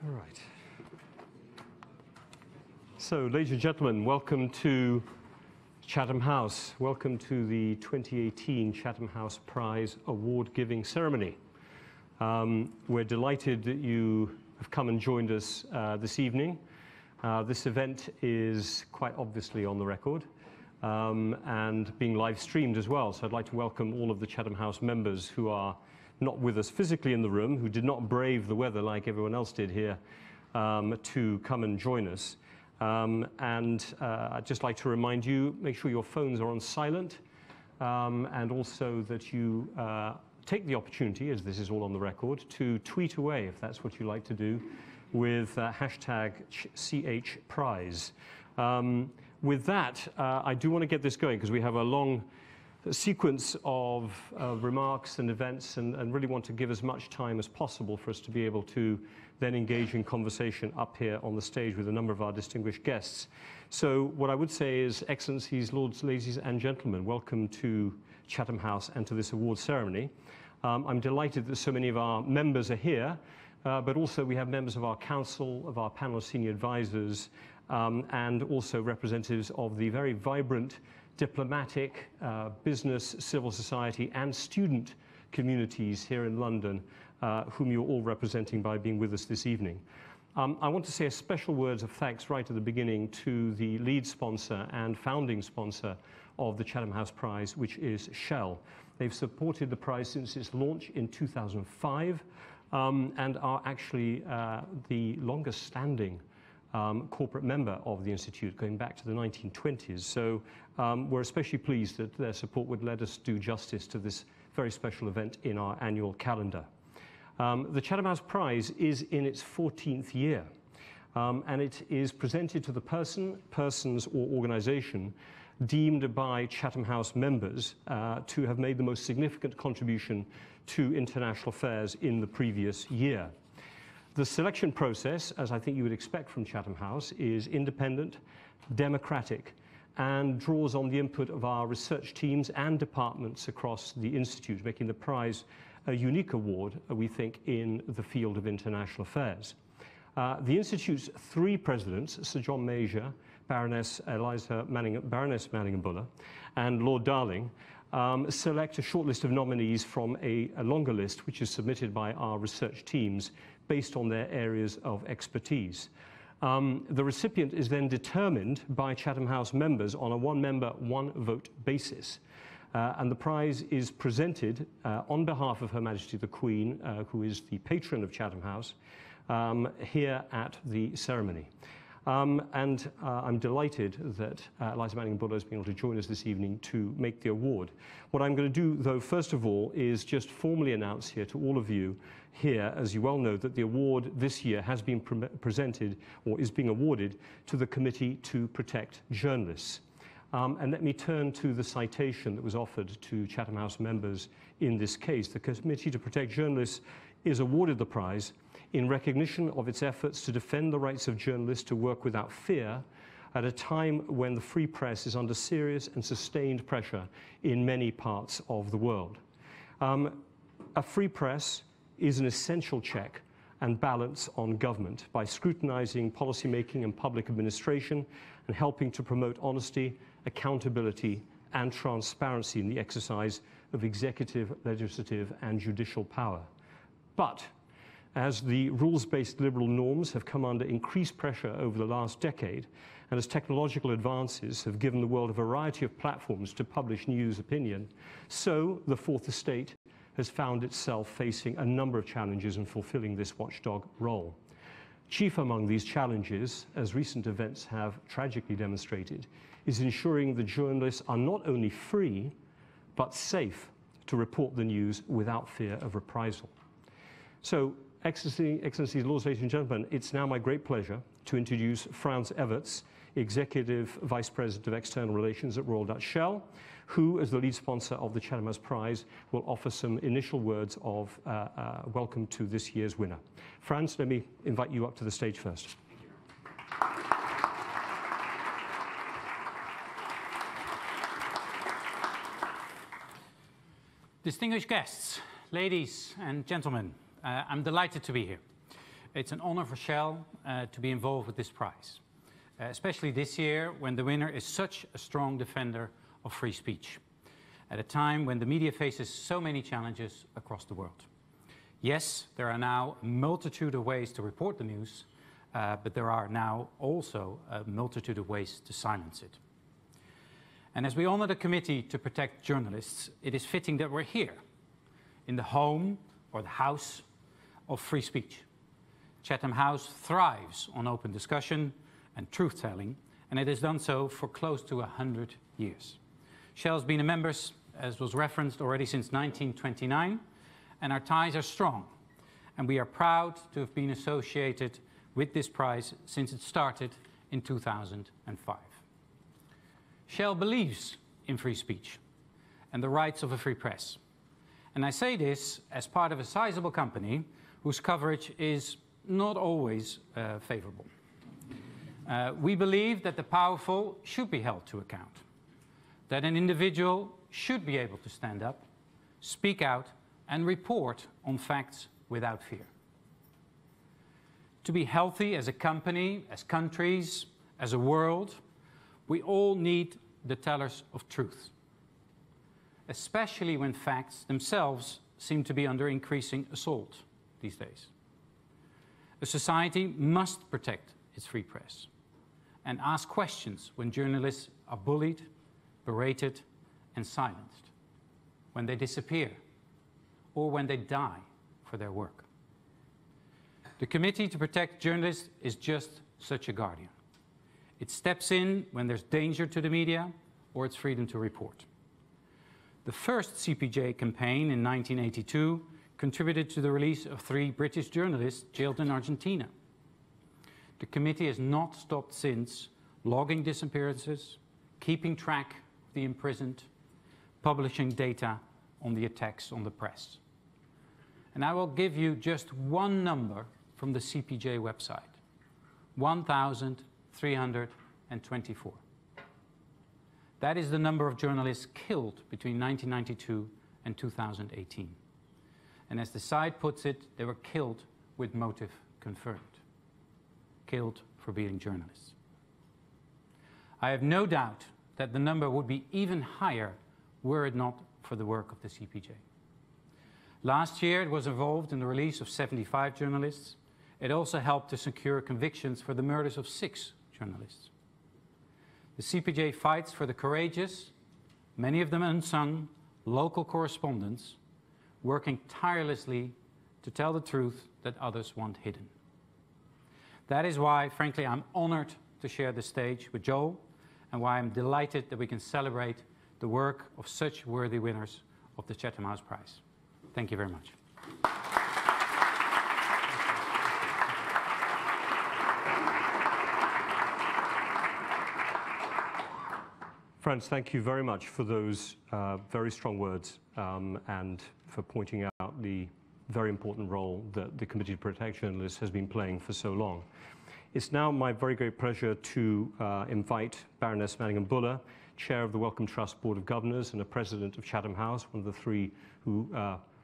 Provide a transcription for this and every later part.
All right. So, ladies and gentlemen, welcome to Chatham House. Welcome to the 2018 Chatham House Prize award-giving ceremony. We're delighted that you have come and joined us this evening. This event is quite obviously on the record and being live streamed as well. So I'd like to welcome all of the Chatham House members who are not with us physically in the room, who did not brave the weather like everyone else did here, to come and join us. I'd just like to remind you, make sure your phones are on silent, and also that you take the opportunity, as this is all on the record, to tweet away, if that's what you like to do, with hashtag CHPrize. With that, I do want to get this going because we have a long sequence of remarks and events and really want to give as much time as possible for us to be able to then engage in conversation up here on the stage with a number of our distinguished guests. So what I would say is, Excellencies, Lords, Ladies and Gentlemen, welcome to Chatham House and to this award ceremony. I'm delighted that so many of our members are here, but also we have members of our council, of our panel of senior advisors, and also representatives of the very vibrant diplomatic, business, civil society, and student communities here in London, whom you're all representing by being with us this evening. I want to say a special word of thanks right at the beginning to the lead sponsor and founding sponsor of the Chatham House Prize, which is Shell. They've supported the prize since its launch in 2005 and are actually the longest standing corporate member of the Institute, going back to the 1920s. So we're especially pleased that their support would let us do justice to this very special event in our annual calendar. The Chatham House Prize is in its 14th year, and it is presented to the persons or organization deemed by Chatham House members to have made the most significant contribution to international affairs in the previous year. The selection process, as I think you would expect from Chatham House, is independent, democratic, and draws on the input of our research teams and departments across the Institute, making the prize a unique award, we think, in the field of international affairs. The Institute's three presidents, Sir John Major, Baroness Manningham-Buller, and Lord Darling, select a short list of nominees from a longer list, which is submitted by our research teams based on their areas of expertise. The recipient is then determined by Chatham House members on a one-member, one-vote basis. And the prize is presented on behalf of Her Majesty the Queen, who is the patron of Chatham House, here at the ceremony. I'm delighted that Eliza Manningham-Buller has been able to join us this evening to make the award. What I'm going to do, though, first of all, is just formally announce here to all of you here, as you well know, that the award this year has been presented, or is being awarded, to the Committee to Protect Journalists. And let me turn to the citation that was offered to Chatham House members in this case. The Committee to Protect Journalists is awarded the prize in recognition of its efforts to defend the rights of journalists to work without fear at a time when the free press is under serious and sustained pressure in many parts of the world. A free press is an essential check and balance on government by scrutinizing policymaking and public administration and helping to promote honesty, accountability, and transparency in the exercise of executive, legislative, and judicial power. But as the rules-based liberal norms have come under increased pressure over the last decade, and as technological advances have given the world a variety of platforms to publish news opinion, so the Fourth Estate has found itself facing a number of challenges in fulfilling this watchdog role. Chief among these challenges, as recent events have tragically demonstrated, is ensuring that journalists are not only free, but safe to report the news without fear of reprisal. So, Excellencies, Lords, Ladies and Gentlemen, it's now my great pleasure to introduce Frans Everts, Executive Vice President of External Relations at Royal Dutch Shell, who, as the lead sponsor of the Chatham House Prize, will offer some initial words of welcome to this year's winner. Frans, let me invite you up to the stage first. Distinguished guests, ladies and gentlemen, I'm delighted to be here. It's an honor for Shell to be involved with this prize, especially this year when the winner is such a strong defender of free speech, at a time when the media faces so many challenges across the world. Yes, there are now a multitude of ways to report the news, but there are now also a multitude of ways to silence it. And as we honor the Committee to Protect Journalists, it is fitting that we're here, in the home or the house of free speech. Chatham House thrives on open discussion and truth-telling, and it has done so for close to 100 years. Shell's been a member, as was referenced, already since 1929, and our ties are strong, and we are proud to have been associated with this prize since it started in 2005. Shell believes in free speech and the rights of a free press. And I say this as part of a sizable company whose coverage is not always favorable. We believe that the powerful should be held to account, that an individual should be able to stand up, speak out, and report on facts without fear. To be healthy as a company, as countries, as a world, we all need the tellers of truth, especially when facts themselves seem to be under increasing assault these days. A society must protect its free press and ask questions when journalists are bullied, berated, and silenced, when they disappear, or when they die for their work. The Committee to Protect Journalists is just such a guardian. It steps in when there's danger to the media or its freedom to report. The first CPJ campaign in 1982 contributed to the release of 3 British journalists jailed in Argentina. The committee has not stopped since, logging disappearances, keeping track of the imprisoned, publishing data on the attacks on the press. And I will give you just one number from the CPJ website: 1,324. That is the number of journalists killed between 1992 and 2018. And as the site puts it, they were killed with motive confirmed. Killed for being journalists. I have no doubt that the number would be even higher were it not for the work of the CPJ. Last year, it was involved in the release of 75 journalists. It also helped to secure convictions for the murders of 6 journalists. The CPJ fights for the courageous, many of them unsung, local correspondents, working tirelessly to tell the truth that others want hidden. That is why, frankly, I'm honored to share the stage with Joel, and why I'm delighted that we can celebrate the work of such worthy winners of the Chatham House Prize. Thank you very much. Franz, thank you very much for those very strong words and for pointing out the very important role that the Committee to Protect Journalists has been playing for so long. It's now my very great pleasure to invite Baroness Manningham-Buller, Chair of the Wellcome Trust Board of Governors and a President of Chatham House, one of the 3 who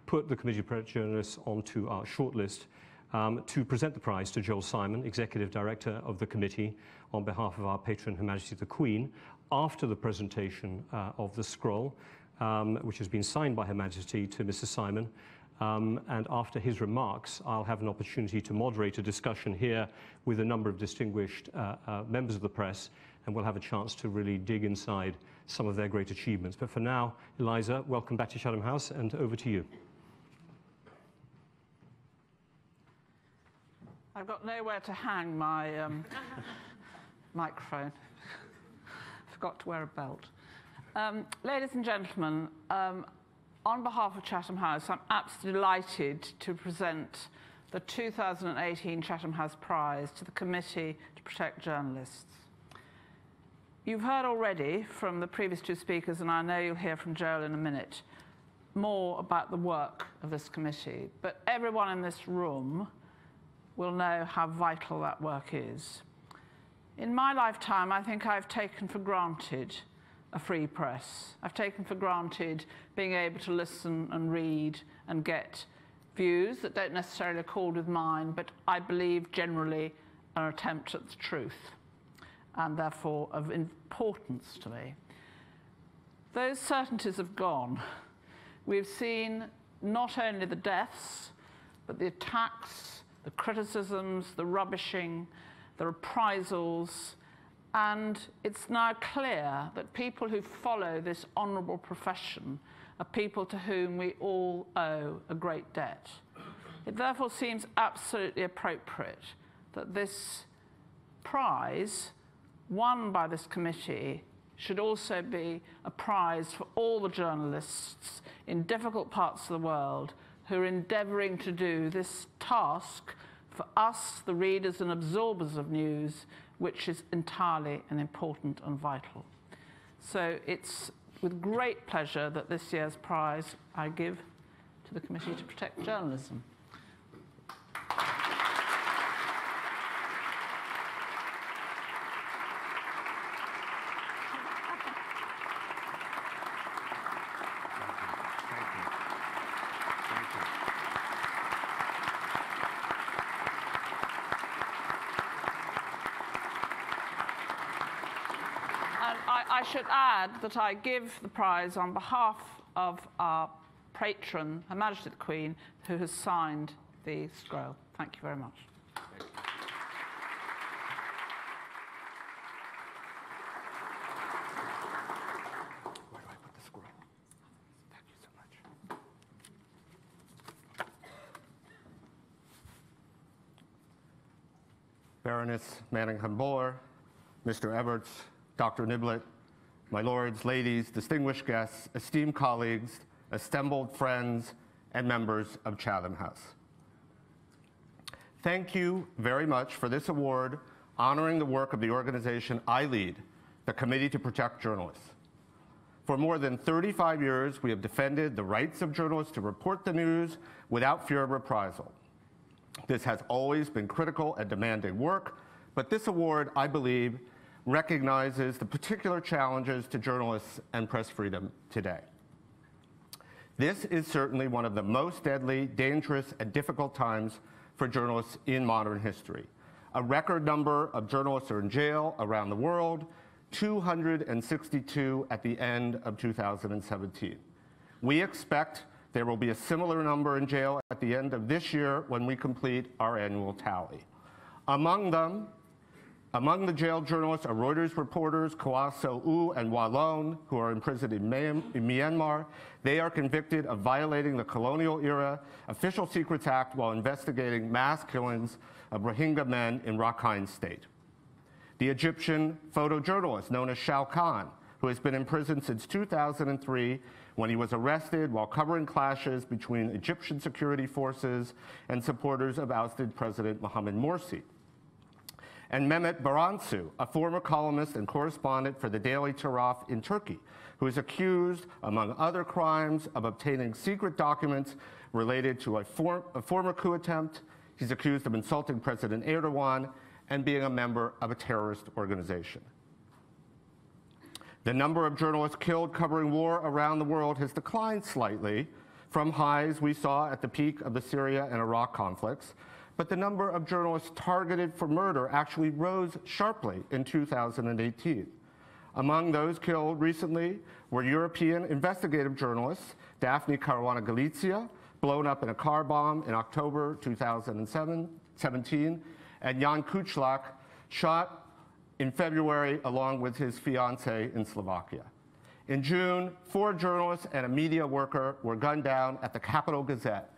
put the Committee to Protect Journalists onto our shortlist, to present the prize to Joel Simon, Executive Director of the Committee, on behalf of our patron, Her Majesty the Queen, after the presentation of the scroll, which has been signed by Her Majesty to Mr. Simon. And after his remarks, I'll have an opportunity to moderate a discussion here with a number of distinguished members of the press, and we'll have a chance to really dig inside some of their great achievements. But for now, Eliza, welcome back to Chatham House, and over to you. I've got nowhere to hang my microphone. Forgot to wear a belt. Ladies and gentlemen, on behalf of Chatham House, I'm absolutely delighted to present the 2018 Chatham House Prize to the Committee to Protect Journalists. You've heard already from the previous 2 speakers, and I know you'll hear from Joel in a minute, more about the work of this committee. But everyone in this room will know how vital that work is. In my lifetime, I think I've taken for granted a free press. I've taken for granted being able to listen and read and get views that don't necessarily accord with mine, but I believe generally an attempt at the truth, and therefore of importance to me. Those certainties have gone. We've seen not only the deaths, but the attacks, the criticisms, the rubbishing, the reprisals, and it's now clear that people who follow this honourable profession are people to whom we all owe a great debt. It therefore seems absolutely appropriate that this prize, won by this committee, should also be a prize for all the journalists in difficult parts of the world who are endeavouring to do this task for us, the readers and absorbers of news, which is entirely and important and vital. So it's with great pleasure that this year's prize I give to the Committee to Protect Journalism. I should add that I give the prize on behalf of our patron, Her Majesty the Queen, who has signed the scroll. Thank you very much. Where do I put the scroll? Thank you so much. Baroness Manningham-Buller, Mr. Everts, Dr. Niblett, my lords, ladies, distinguished guests, esteemed colleagues, assembled friends, and members of Chatham House. Thank you very much for this award honoring the work of the organization I lead, the Committee to Protect Journalists. For more than 35 years, we have defended the rights of journalists to report the news without fear of reprisal. This has always been critical and demanding work, but this award, I believe, recognizes the particular challenges to journalists and press freedom today. This is certainly one of the most deadly, dangerous, and difficult times for journalists in modern history. A record number of journalists are in jail around the world, 262 at the end of 2017. We expect there will be a similar number in jail at the end of this year when we complete our annual tally. Among the jailed journalists are Reuters reporters Khawa Sow and Walon, who are imprisoned in Myanmar. They are convicted of violating the colonial-era Official Secrets Act while investigating mass killings of Rohingya men in Rakhine State. The Egyptian photojournalist known as Shao Khan, who has been in prison since 2003 when he was arrested while covering clashes between Egyptian security forces and supporters of ousted President Mohamed Morsi. And Mehmet Baransu, a former columnist and correspondent for the Daily Taraf in Turkey, who is accused, among other crimes, of obtaining secret documents related to a former coup attempt. He's accused of insulting President Erdogan and being a member of a terrorist organization. The number of journalists killed covering war around the world has declined slightly from highs we saw at the peak of the Syria and Iraq conflicts, but the number of journalists targeted for murder actually rose sharply in 2018. Among those killed recently were European investigative journalists Daphne Caruana Galizia, blown up in a car bomb in October 2017, and Jan Kuciak, shot in February along with his fiancée in Slovakia. In June, 4 journalists and a media worker were gunned down at the Capital Gazette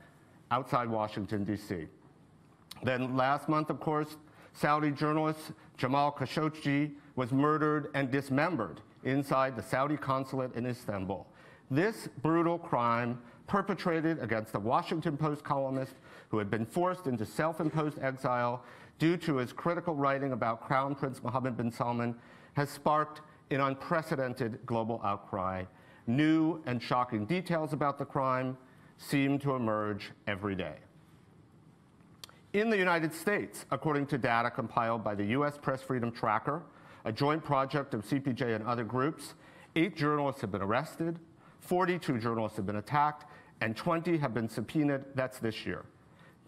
outside Washington, D.C. Then last month, of course, Saudi journalist Jamal Khashoggi was murdered and dismembered inside the Saudi consulate in Istanbul. This brutal crime, perpetrated against the Washington Post columnist who had been forced into self-imposed exile due to his critical writing about Crown Prince Mohammed bin Salman, has sparked an unprecedented global outcry. New and shocking details about the crime seem to emerge every day. In the United States, according to data compiled by the U.S. Press Freedom Tracker, a joint project of CPJ and other groups, 8 journalists have been arrested, 42 journalists have been attacked, and 20 have been subpoenaed. That's this year.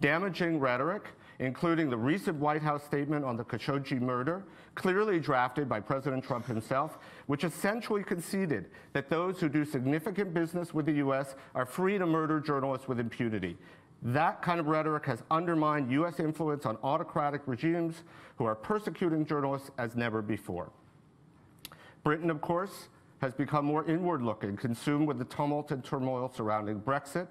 Damaging rhetoric, including the recent White House statement on the Khashoggi murder, clearly drafted by President Trump himself, which essentially conceded that those who do significant business with the US are free to murder journalists with impunity. That kind of rhetoric has undermined US influence on autocratic regimes who are persecuting journalists as never before. Britain, of course, has become more inward-looking, consumed with the tumult and turmoil surrounding Brexit.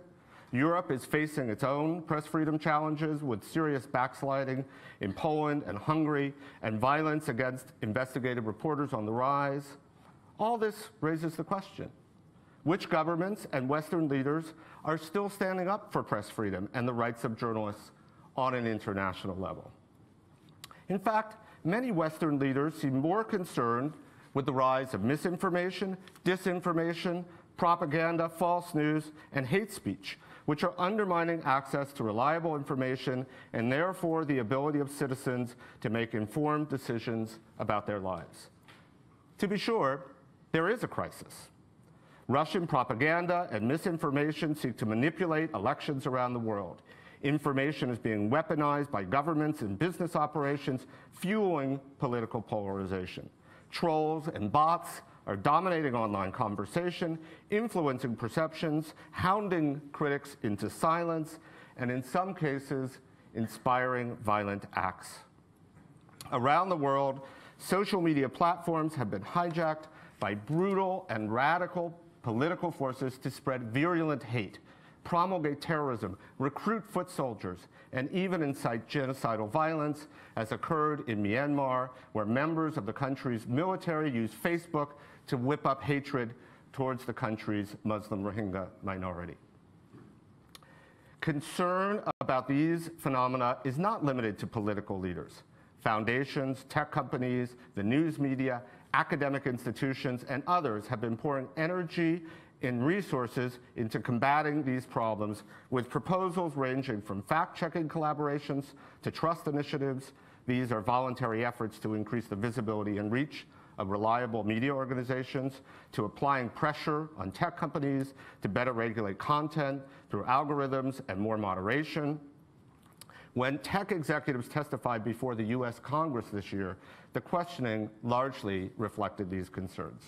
Europe is facing its own press freedom challenges with serious backsliding in Poland and Hungary and violence against investigative reporters on the rise. All this raises the question: which governments and Western leaders are still standing up for press freedom and the rights of journalists on an international level? In fact, many Western leaders seem more concerned with the rise of misinformation, disinformation, propaganda, false news, and hate speech, which are undermining access to reliable information and therefore the ability of citizens to make informed decisions about their lives. To be sure, there is a crisis. Russian propaganda and misinformation seek to manipulate elections around the world. Information is being weaponized by governments and business operations, fueling political polarization. Trolls and bots are dominating online conversation, influencing perceptions, hounding critics into silence, and in some cases, inspiring violent acts. Around the world, social media platforms have been hijacked by brutal and radical political forces to spread virulent hate, promulgate terrorism, recruit foot soldiers, and even incite genocidal violence, as occurred in Myanmar, where members of the country's military used Facebook to whip up hatred towards the country's Muslim Rohingya minority. Concern about these phenomena is not limited to political leaders. Foundations, tech companies, the news media, academic institutions, and others have been pouring energy and resources into combating these problems, with proposals ranging from fact-checking collaborations to trust initiatives. These are voluntary efforts to increase the visibility and reach of reliable media organizations, to applying pressure on tech companies to better regulate content through algorithms and more moderation. When tech executives testified before the US Congress this year, the questioning largely reflected these concerns.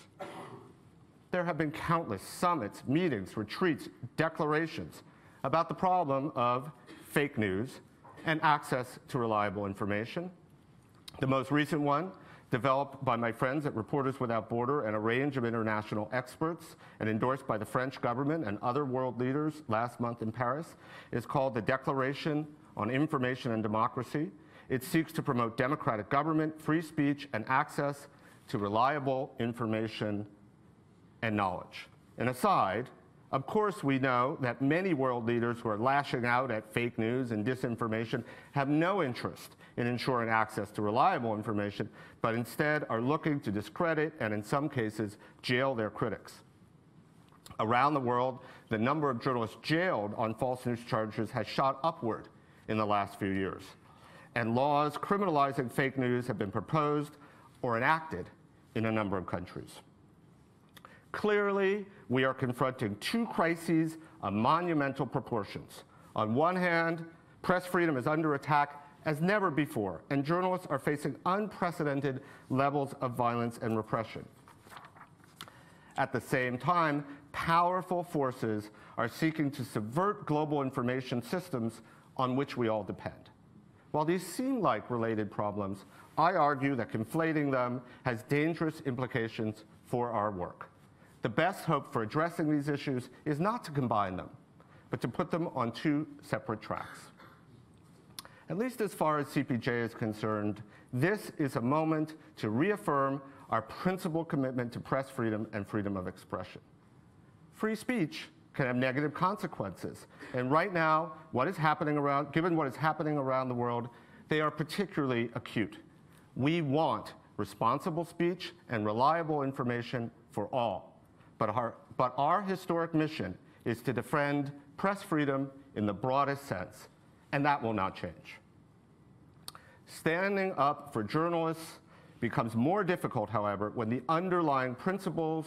There have been countless summits, meetings, retreats, declarations about the problem of fake news and access to reliable information. The most recent one, developed by my friends at Reporters Without Borders and a range of international experts and endorsed by the French government and other world leaders last month in Paris, is called the Declaration on Information and Democracy. It seeks to promote democratic government, free speech, and access to reliable information and knowledge. An aside, of course we know that many world leaders who are lashing out at fake news and disinformation have no interest in ensuring access to reliable information, but instead are looking to discredit and in some cases jail their critics. Around the world, the number of journalists jailed on false news charges has shot upward in the last few years, and laws criminalizing fake news have been proposed or enacted in a number of countries. Clearly, we are confronting two crises of monumental proportions. On one hand, press freedom is under attack as never before, and journalists are facing unprecedented levels of violence and repression. At the same time, powerful forces are seeking to subvert global information systems on which we all depend. While these seem like related problems, I argue that conflating them has dangerous implications for our work. The best hope for addressing these issues is not to combine them, but to put them on two separate tracks. At least as far as CPJ is concerned, this is a moment to reaffirm our principal commitment to press freedom and freedom of expression. Free speech can have negative consequences, and right now, given what is happening around the world, they are particularly acute. We want responsible speech and reliable information for all. But our historic mission is to defend press freedom in the broadest sense, and that will not change. Standing up for journalists becomes more difficult, however, when the underlying principle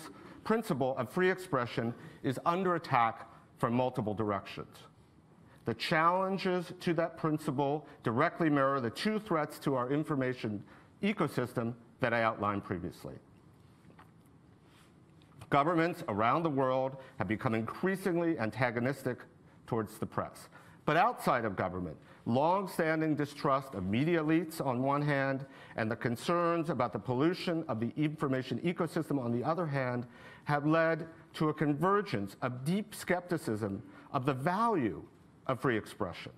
of free expression is under attack from multiple directions. The challenges to that principle directly mirror the two threats to our information ecosystem that I outlined previously. Governments around the world have become increasingly antagonistic towards the press. But outside of government, long-standing distrust of media elites on one hand and the concerns about the pollution of the information ecosystem on the other hand have led to a convergence of deep skepticism of the value of free expression.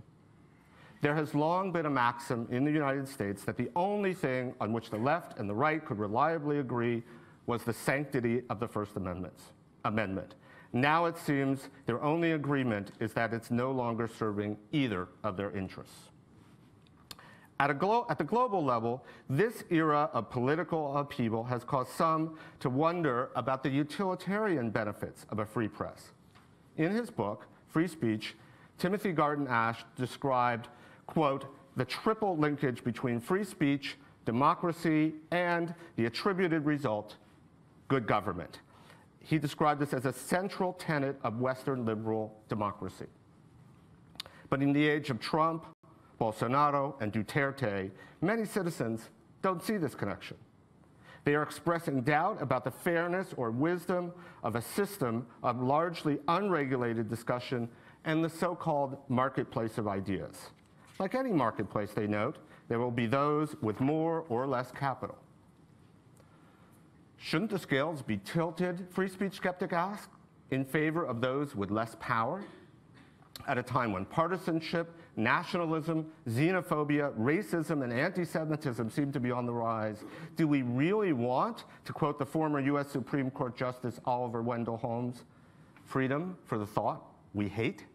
There has long been a maxim in the United States that the only thing on which the left and the right could reliably agree was the sanctity of the First Amendment. Now it seems their only agreement is that it's no longer serving either of their interests. At the global level, this era of political upheaval has caused some to wonder about the utilitarian benefits of a free press. In his book, Free Speech, Timothy Garton Ash described, quote, the triple linkage between free speech, democracy, and the attributed result, good government. He described this as a central tenet of Western liberal democracy. But in the age of Trump, Bolsonaro, and Duterte, many citizens don't see this connection. They are expressing doubt about the fairness or wisdom of a system of largely unregulated discussion and the so-called marketplace of ideas. Like any marketplace, they note, there will be those with more or less capital. Shouldn't the scales be tilted, free speech skeptic asked, in favor of those with less power? At a time when partisanship, nationalism, xenophobia, racism, and anti-Semitism seem to be on the rise, do we really want, to quote the former US Supreme Court Justice Oliver Wendell Holmes, freedom for the thought we hate?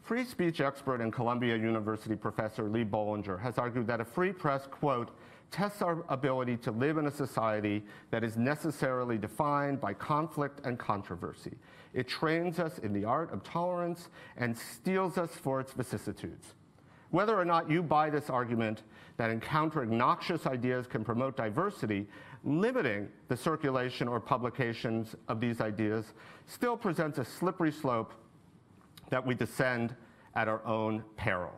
Free speech expert and Columbia University professor Lee Bollinger has argued that a free press, quote, tests our ability to live in a society that is necessarily defined by conflict and controversy. It trains us in the art of tolerance and steels us for its vicissitudes. Whether or not you buy this argument that encountering noxious ideas can promote diversity, limiting the circulation or publications of these ideas still presents a slippery slope that we descend at our own peril.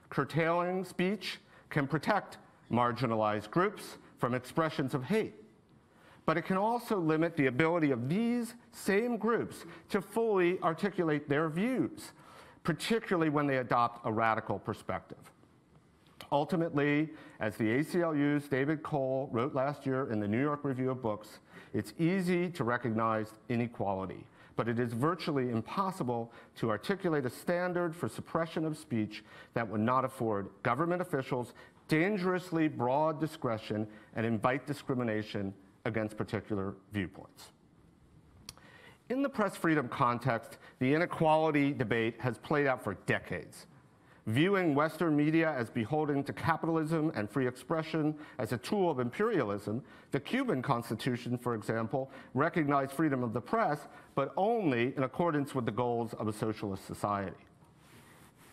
Curtailing speech can protect marginalized groups from expressions of hate, but it can also limit the ability of these same groups to fully articulate their views, particularly when they adopt a radical perspective. Ultimately, as the ACLU's David Cole wrote last year in the New York Review of Books, it's easy to recognize inequality, but it is virtually impossible to articulate a standard for suppression of speech that would not afford government officials dangerously broad discretion and invite discrimination against particular viewpoints. In the press freedom context, the inequality debate has played out for decades. Viewing Western media as beholden to capitalism and free expression as a tool of imperialism, the Cuban Constitution, for example, recognized freedom of the press, but only in accordance with the goals of a socialist society.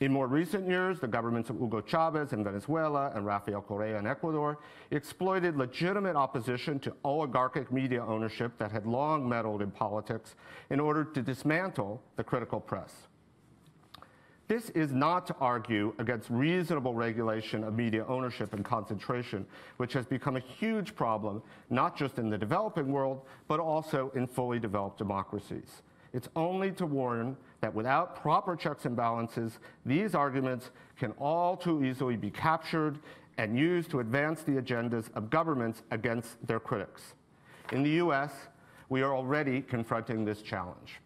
In more recent years, the governments of Hugo Chavez in Venezuela and Rafael Correa in Ecuador exploited legitimate opposition to oligarchic media ownership that had long meddled in politics in order to dismantle the critical press. This is not to argue against reasonable regulation of media ownership and concentration, which has become a huge problem, not just in the developing world, but also in fully developed democracies. It's only to warn that without proper checks and balances, these arguments can all too easily be captured and used to advance the agendas of governments against their critics. In the US, we are already confronting this challenge.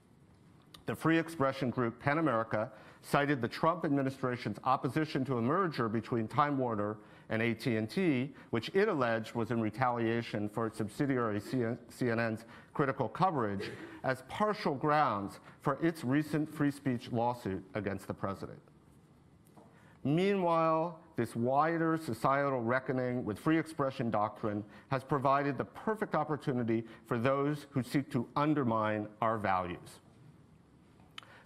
The free expression group PEN America cited the Trump administration's opposition to a merger between Time Warner and AT&T, which it alleged was in retaliation for its subsidiary CNN's critical coverage, as partial grounds for its recent free speech lawsuit against the president. Meanwhile, this wider societal reckoning with free expression doctrine has provided the perfect opportunity for those who seek to undermine our values.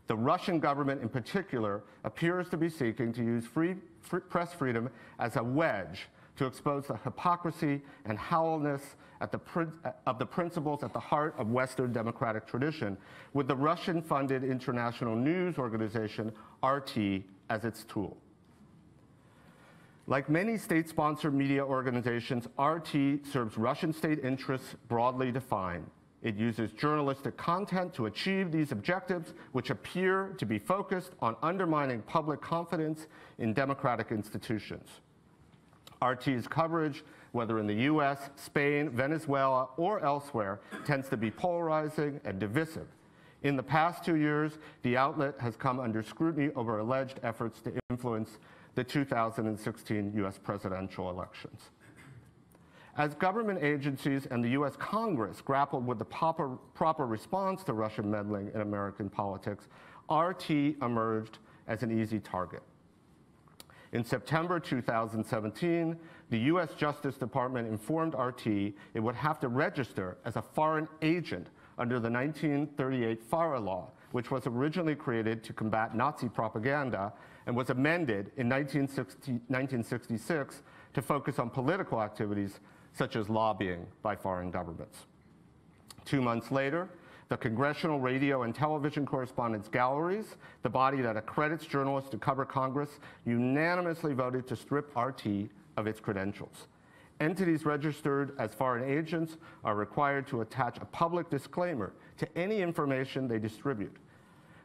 The Russian government in particular appears to be seeking to use press freedom as a wedge to expose the hypocrisy and hollowness of the principles at the heart of Western democratic tradition, with the Russian-funded international news organization RT as its tool. Like many state-sponsored media organizations, RT serves Russian state interests broadly defined. It uses journalistic content to achieve these objectives, which appear to be focused on undermining public confidence in democratic institutions. RT's coverage, whether in the US, Spain, Venezuela, or elsewhere, tends to be polarizing and divisive. In the past 2 years, the outlet has come under scrutiny over alleged efforts to influence the 2016 US presidential elections. As government agencies and the US Congress grappled with the proper response to Russian meddling in American politics, RT emerged as an easy target. In September 2017, the US Justice Department informed RT it would have to register as a foreign agent under the 1938 FARA law, which was originally created to combat Nazi propaganda and was amended in 1966 to focus on political activities such as lobbying by foreign governments. 2 months later, the Congressional Radio and Television Correspondents Galleries, the body that accredits journalists to cover Congress, unanimously voted to strip RT of its credentials. Entities registered as foreign agents are required to attach a public disclaimer to any information they distribute.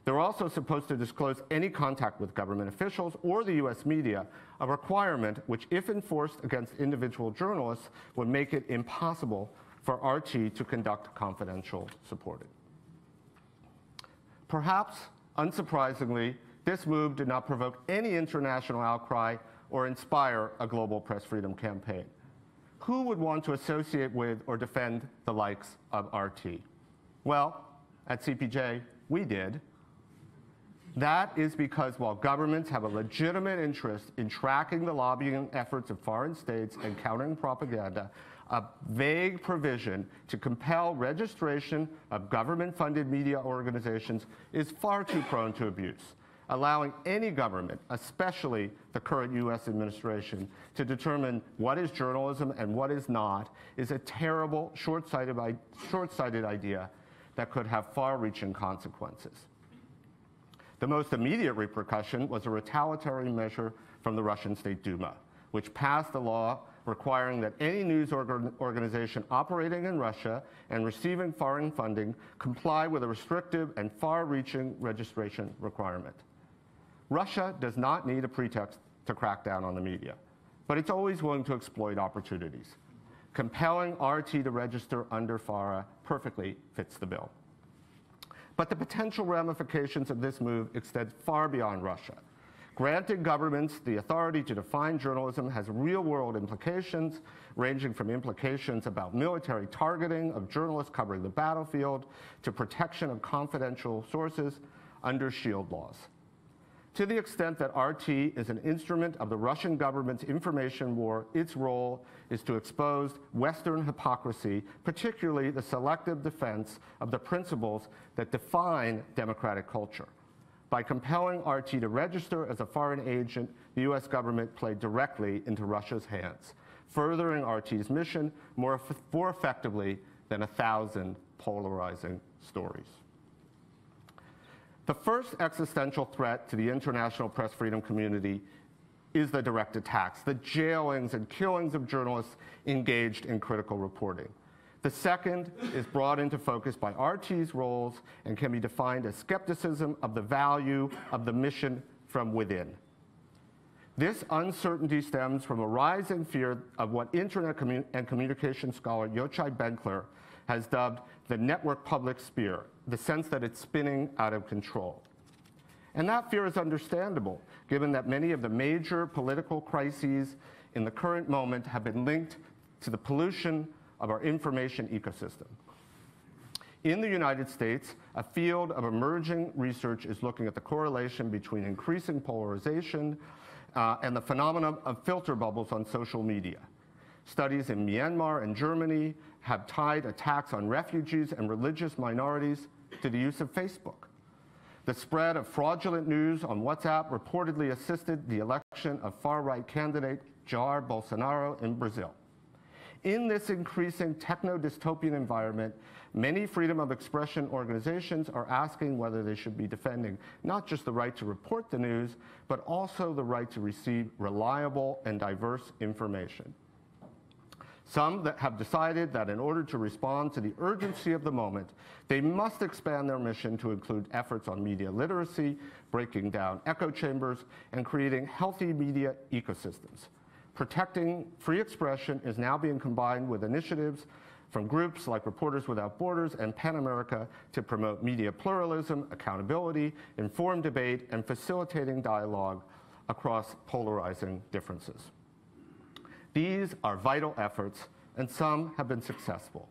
They're also supposed to disclose any contact with government officials or the US media, a requirement which, if enforced against individual journalists, would make it impossible for RT to conduct confidential reporting. Perhaps, unsurprisingly, this move did not provoke any international outcry or inspire a global press freedom campaign. Who would want to associate with or defend the likes of RT? Well, at CPJ, we did. That is because while governments have a legitimate interest in tracking the lobbying efforts of foreign states and countering propaganda, a vague provision to compel registration of government-funded media organizations is far too prone to abuse, allowing any government, especially the current US administration, to determine what is journalism and what is not is a terrible, short-sighted idea that could have far-reaching consequences. The most immediate repercussion was a retaliatory measure from the Russian State Duma, which passed a law requiring that any news organization operating in Russia and receiving foreign funding comply with a restrictive and far-reaching registration requirement. Russia does not need a pretext to crack down on the media, but it's always willing to exploit opportunities. Compelling RT to register under FARA perfectly fits the bill. But the potential ramifications of this move extend far beyond Russia. Granting governments the authority to define journalism has real-world implications, ranging from implications about military targeting of journalists covering the battlefield to protection of confidential sources under shield laws. To the extent that RT is an instrument of the Russian government's information war, its role is to expose Western hypocrisy, particularly the selective defense of the principles that define democratic culture. By compelling RT to register as a foreign agent, the US government played directly into Russia's hands, furthering RT's mission more effectively than 1,000 polarizing stories. The first existential threat to the international press freedom community is the direct attacks, the jailings and killings of journalists engaged in critical reporting. The second is brought into focus by RT's roles and can be defined as skepticism of the value of the mission from within. This uncertainty stems from a rising fear of what internet and communication scholar Yochai Benkler has dubbed the network public sphere, the sense that it's spinning out of control. And that fear is understandable, given that many of the major political crises in the current moment have been linked to the pollution of our information ecosystem. In the United States, a field of emerging research is looking at the correlation between increasing polarization and the phenomenon of filter bubbles on social media. Studies in Myanmar and Germany have tied attacks on refugees and religious minorities to the use of Facebook. The spread of fraudulent news on WhatsApp reportedly assisted the election of far-right candidate Jair Bolsonaro in Brazil. In this increasing techno-dystopian environment, many freedom of expression organizations are asking whether they should be defending not just the right to report the news, but also the right to receive reliable and diverse information. Some that have decided that in order to respond to the urgency of the moment, they must expand their mission to include efforts on media literacy, breaking down echo chambers, and creating healthy media ecosystems. Protecting free expression is now being combined with initiatives from groups like Reporters Without Borders and PEN America to promote media pluralism, accountability, informed debate, and facilitating dialogue across polarizing differences. These are vital efforts, and some have been successful.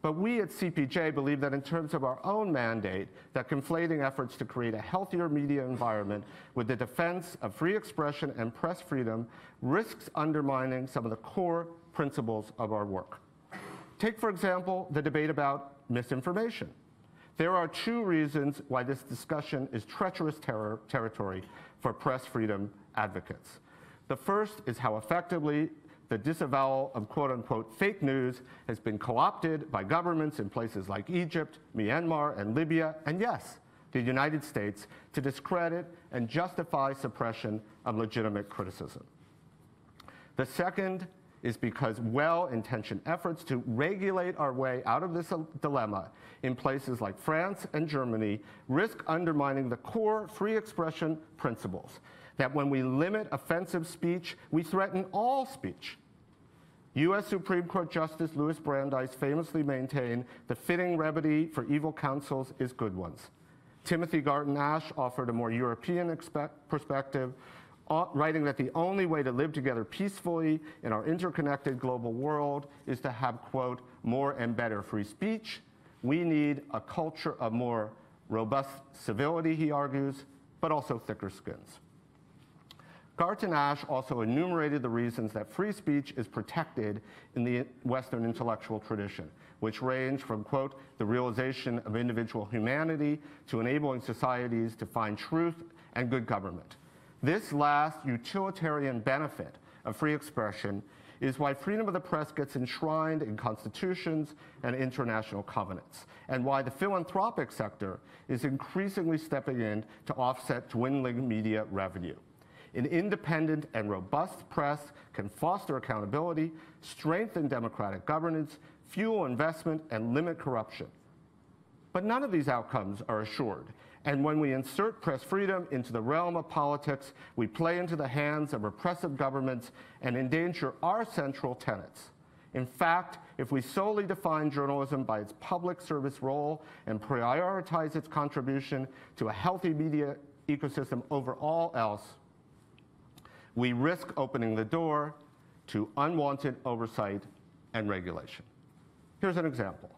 But we at CPJ believe that in terms of our own mandate, that conflating efforts to create a healthier media environment with the defense of free expression and press freedom risks undermining some of the core principles of our work. Take, for example, the debate about misinformation. There are two reasons why this discussion is treacherous territory for press freedom advocates. The first is how effectively the disavowal of quote-unquote fake news has been co-opted by governments in places like Egypt, Myanmar, and Libya, and yes, the United States, to discredit and justify suppression of legitimate criticism. The second is because well-intentioned efforts to regulate our way out of this dilemma in places like France and Germany risk undermining the core free expression principles, that when we limit offensive speech, we threaten all speech. U.S. Supreme Court Justice Louis Brandeis famously maintained the fitting remedy for evil counsels is good ones. Timothy Garton Ash offered a more European perspective, writing that the only way to live together peacefully in our interconnected global world is to have, quote, more and better free speech. We need a culture of more robust civility, he argues, but also thicker skins. Garton Ash also enumerated the reasons that free speech is protected in the Western intellectual tradition, which range from, quote, the realization of individual humanity to enabling societies to find truth and good government. This last utilitarian benefit of free expression is why freedom of the press gets enshrined in constitutions and international covenants, and why the philanthropic sector is increasingly stepping in to offset dwindling media revenue. An independent and robust press can foster accountability, strengthen democratic governance, fuel investment, and limit corruption. But none of these outcomes are assured. And when we insert press freedom into the realm of politics, we play into the hands of repressive governments and endanger our central tenets. In fact, if we solely define journalism by its public service role and prioritize its contribution to a healthy media ecosystem over all else, we risk opening the door to unwanted oversight and regulation. Here's an example.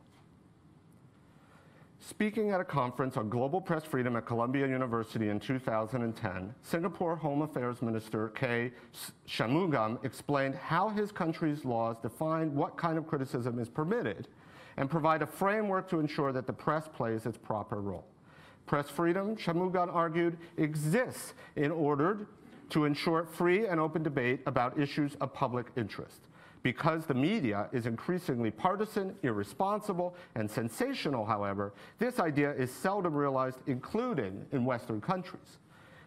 Speaking at a conference on global press freedom at Columbia University in 2010, Singapore Home Affairs Minister K. Shanmugam explained how his country's laws define what kind of criticism is permitted and provide a framework to ensure that the press plays its proper role. Press freedom, Shanmugam argued, exists in order to ensure free and open debate about issues of public interest. Because the media is increasingly partisan, irresponsible, and sensational, however, this idea is seldom realized, including in Western countries.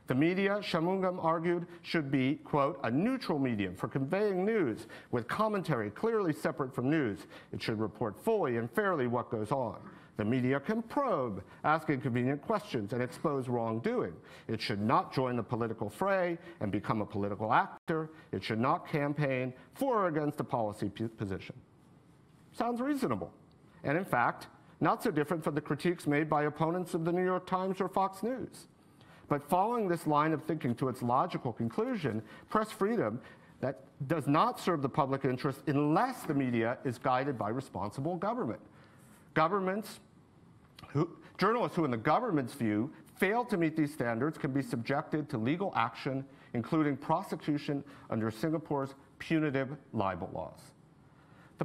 The media, Shanmugam argued, should be, quote, a neutral medium for conveying news with commentary clearly separate from news. It should report fully and fairly what goes on. The media can probe, ask inconvenient questions, and expose wrongdoing. It should not join the political fray and become a political actor. It should not campaign for or against a policy position. Sounds reasonable. And in fact, not so different from the critiques made by opponents of the New York Times or Fox News. But following this line of thinking to its logical conclusion, press freedom that does not serve the public interest unless the media is guided by responsible government. Journalists who, in the government's view, fail to meet these standards can be subjected to legal action, including prosecution under Singapore's punitive libel laws.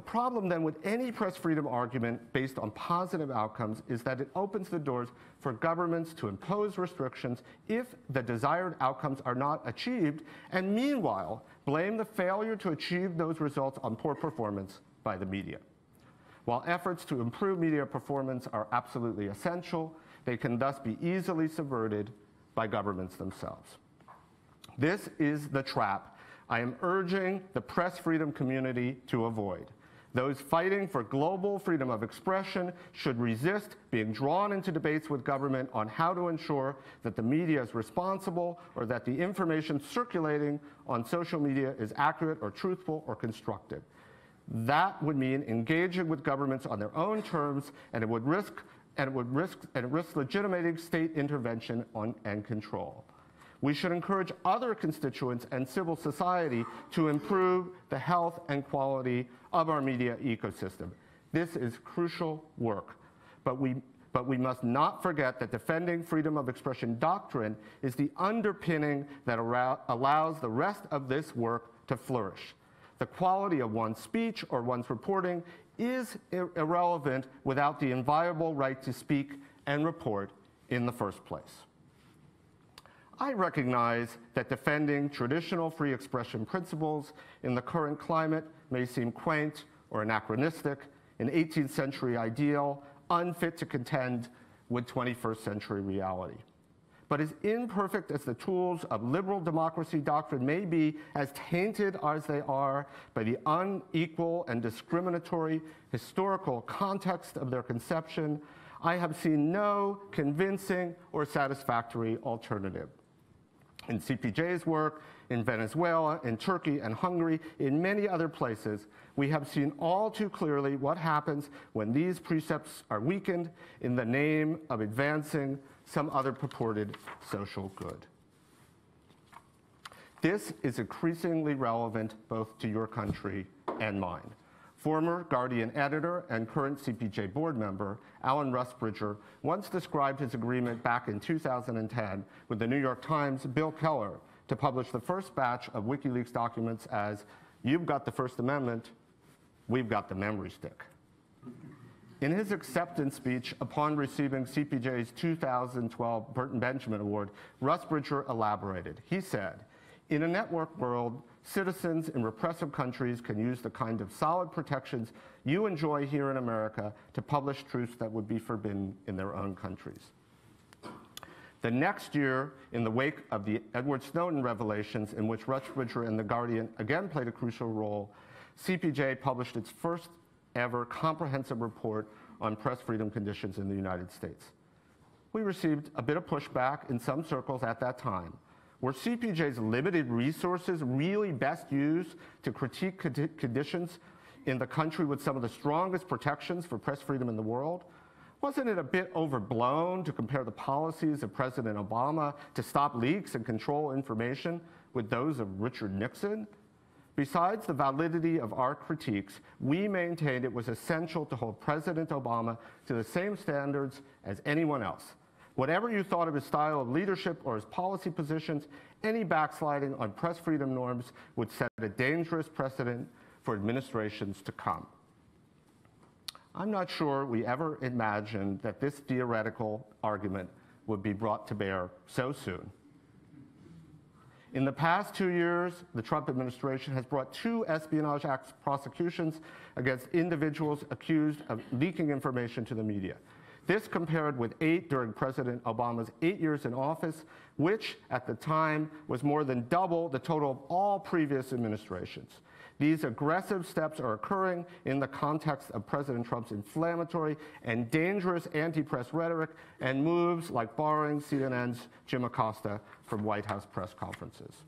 The problem then with any press freedom argument based on positive outcomes is that it opens the doors for governments to impose restrictions if the desired outcomes are not achieved, and meanwhile blame the failure to achieve those results on poor performance by the media. While efforts to improve media performance are absolutely essential, they can thus be easily subverted by governments themselves. This is the trap I am urging the press freedom community to avoid. Those fighting for global freedom of expression should resist being drawn into debates with government on how to ensure that the media is responsible or that the information circulating on social media is accurate or truthful or constructive. That would mean engaging with governments on their own terms, and it would risk legitimating state intervention and control. We should encourage other constituents and civil society to improve the health and quality of our media ecosystem. This is crucial work, but we must not forget that defending freedom of expression doctrine is the underpinning that allows the rest of this work to flourish. The quality of one's speech or one's reporting is irrelevant without the inviolable right to speak and report in the first place. I recognize that defending traditional free expression principles in the current climate may seem quaint or anachronistic, an 18th century ideal, unfit to contend with 21st century reality. But as imperfect as the tools of liberal democracy doctrine may be, as tainted as they are by the unequal and discriminatory historical context of their conception, I have seen no convincing or satisfactory alternative. In CPJ's work, in Venezuela, in Turkey and Hungary, in many other places, we have seen all too clearly what happens when these precepts are weakened in the name of advancing some other purported social good. This is increasingly relevant both to your country and mine. Former Guardian editor and current CPJ board member Alan Rusbridger once described his agreement back in 2010 with the New York Times' Bill Keller to publish the first batch of WikiLeaks documents as, "You've got the First Amendment, we've got the memory stick." In his acceptance speech upon receiving CPJ's 2012 Burton Benjamin Award, Rusbridger elaborated. He said, "In a network world, citizens in repressive countries can use the kind of solid protections you enjoy here in America to publish truths that would be forbidden in their own countries." The next year, in the wake of the Edward Snowden revelations, in which Rusbridger and The Guardian again played a crucial role, CPJ published its first ever comprehensive report on press freedom conditions in the United States. We received a bit of pushback in some circles at that time. Were CPJ's limited resources really best used to critique conditions in the country with some of the strongest protections for press freedom in the world? Wasn't it a bit overblown to compare the policies of President Obama to stop leaks and control information with those of Richard Nixon? Besides the validity of our critiques, we maintained it was essential to hold President Obama to the same standards as anyone else. Whatever you thought of his style of leadership or his policy positions, any backsliding on press freedom norms would set a dangerous precedent for administrations to come. I'm not sure we ever imagined that this theoretical argument would be brought to bear so soon. In the past 2 years, the Trump administration has brought 2 Espionage Act prosecutions against individuals accused of leaking information to the media. This compared with 8 during President Obama's 8 years in office, which at the time was more than double the total of all previous administrations. These aggressive steps are occurring in the context of President Trump's inflammatory and dangerous anti-press rhetoric and moves like barring CNN's Jim Acosta from White House press conferences.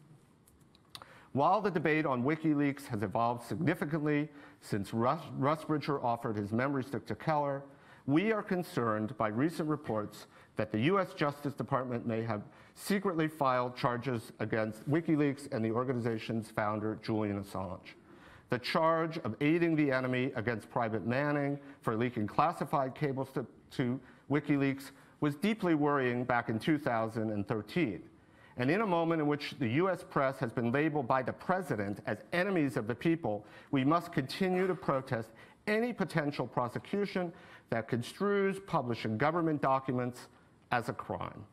While the debate on WikiLeaks has evolved significantly since Rusbridger offered his memory stick to Keller, we are concerned by recent reports that the U.S. Justice Department may have secretly filed charges against WikiLeaks and the organization's founder, Julian Assange. The charge of aiding the enemy against Private Manning for leaking classified cables to WikiLeaks was deeply worrying back in 2013. And in a moment in which the US press has been labeled by the president as enemies of the people, we must continue to protest any potential prosecution that construes publishing government documents as a crime.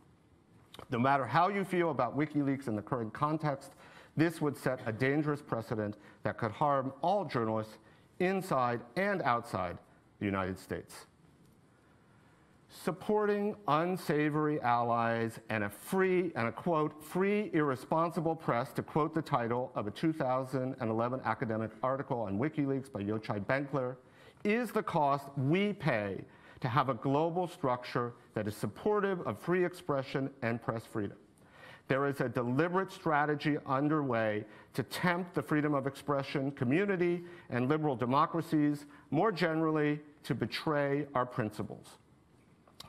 No matter how you feel about WikiLeaks in the current context, this would set a dangerous precedent that could harm all journalists inside and outside the United States. Supporting unsavory allies and a quote, free, irresponsible press, to quote the title of a 2011 academic article on WikiLeaks by Yochai Benkler, is the cost we pay to have a global structure that is supportive of free expression and press freedom. There is a deliberate strategy underway to tempt the freedom of expression community and liberal democracies, more generally, to betray our principles.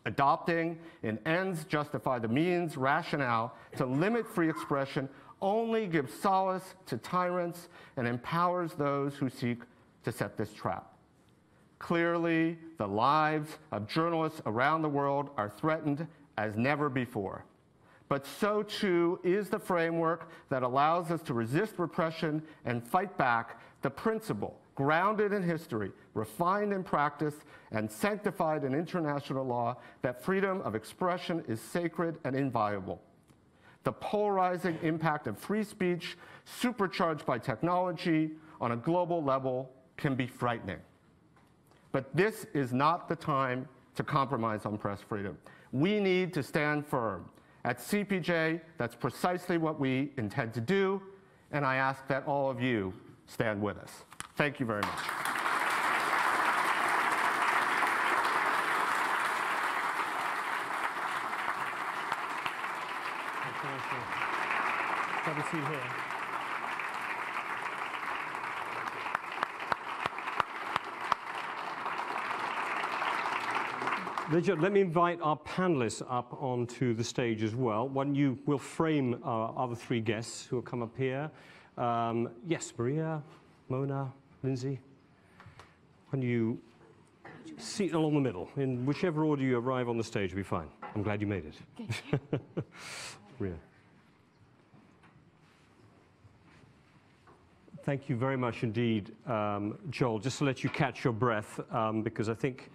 Adopting an ends justify the means rationale to limit free expression only gives solace to tyrants and empowers those who seek to set this trap. Clearly, the lives of journalists around the world are threatened as never before. But so too is the framework that allows us to resist repression and fight back, the principle grounded in history, refined in practice, and sanctified in international law, that freedom of expression is sacred and inviolable. The polarizing impact of free speech, supercharged by technology on a global level, can be frightening. But this is not the time to compromise on press freedom. We need to stand firm. At CPJ, that's precisely what we intend to do, and I ask that all of you stand with us. Thank you very much. Have a seat here. Let me invite our panelists up onto the stage as well. We'll frame our other three guests who will come up here. Yes, Maria, Mona, Lindsay. When you sit along the middle, in whichever order you arrive on the stage, will be fine. I'm glad you made it. Thank you. Maria. Thank you very much indeed, Joel. Just to let you catch your breath, because I think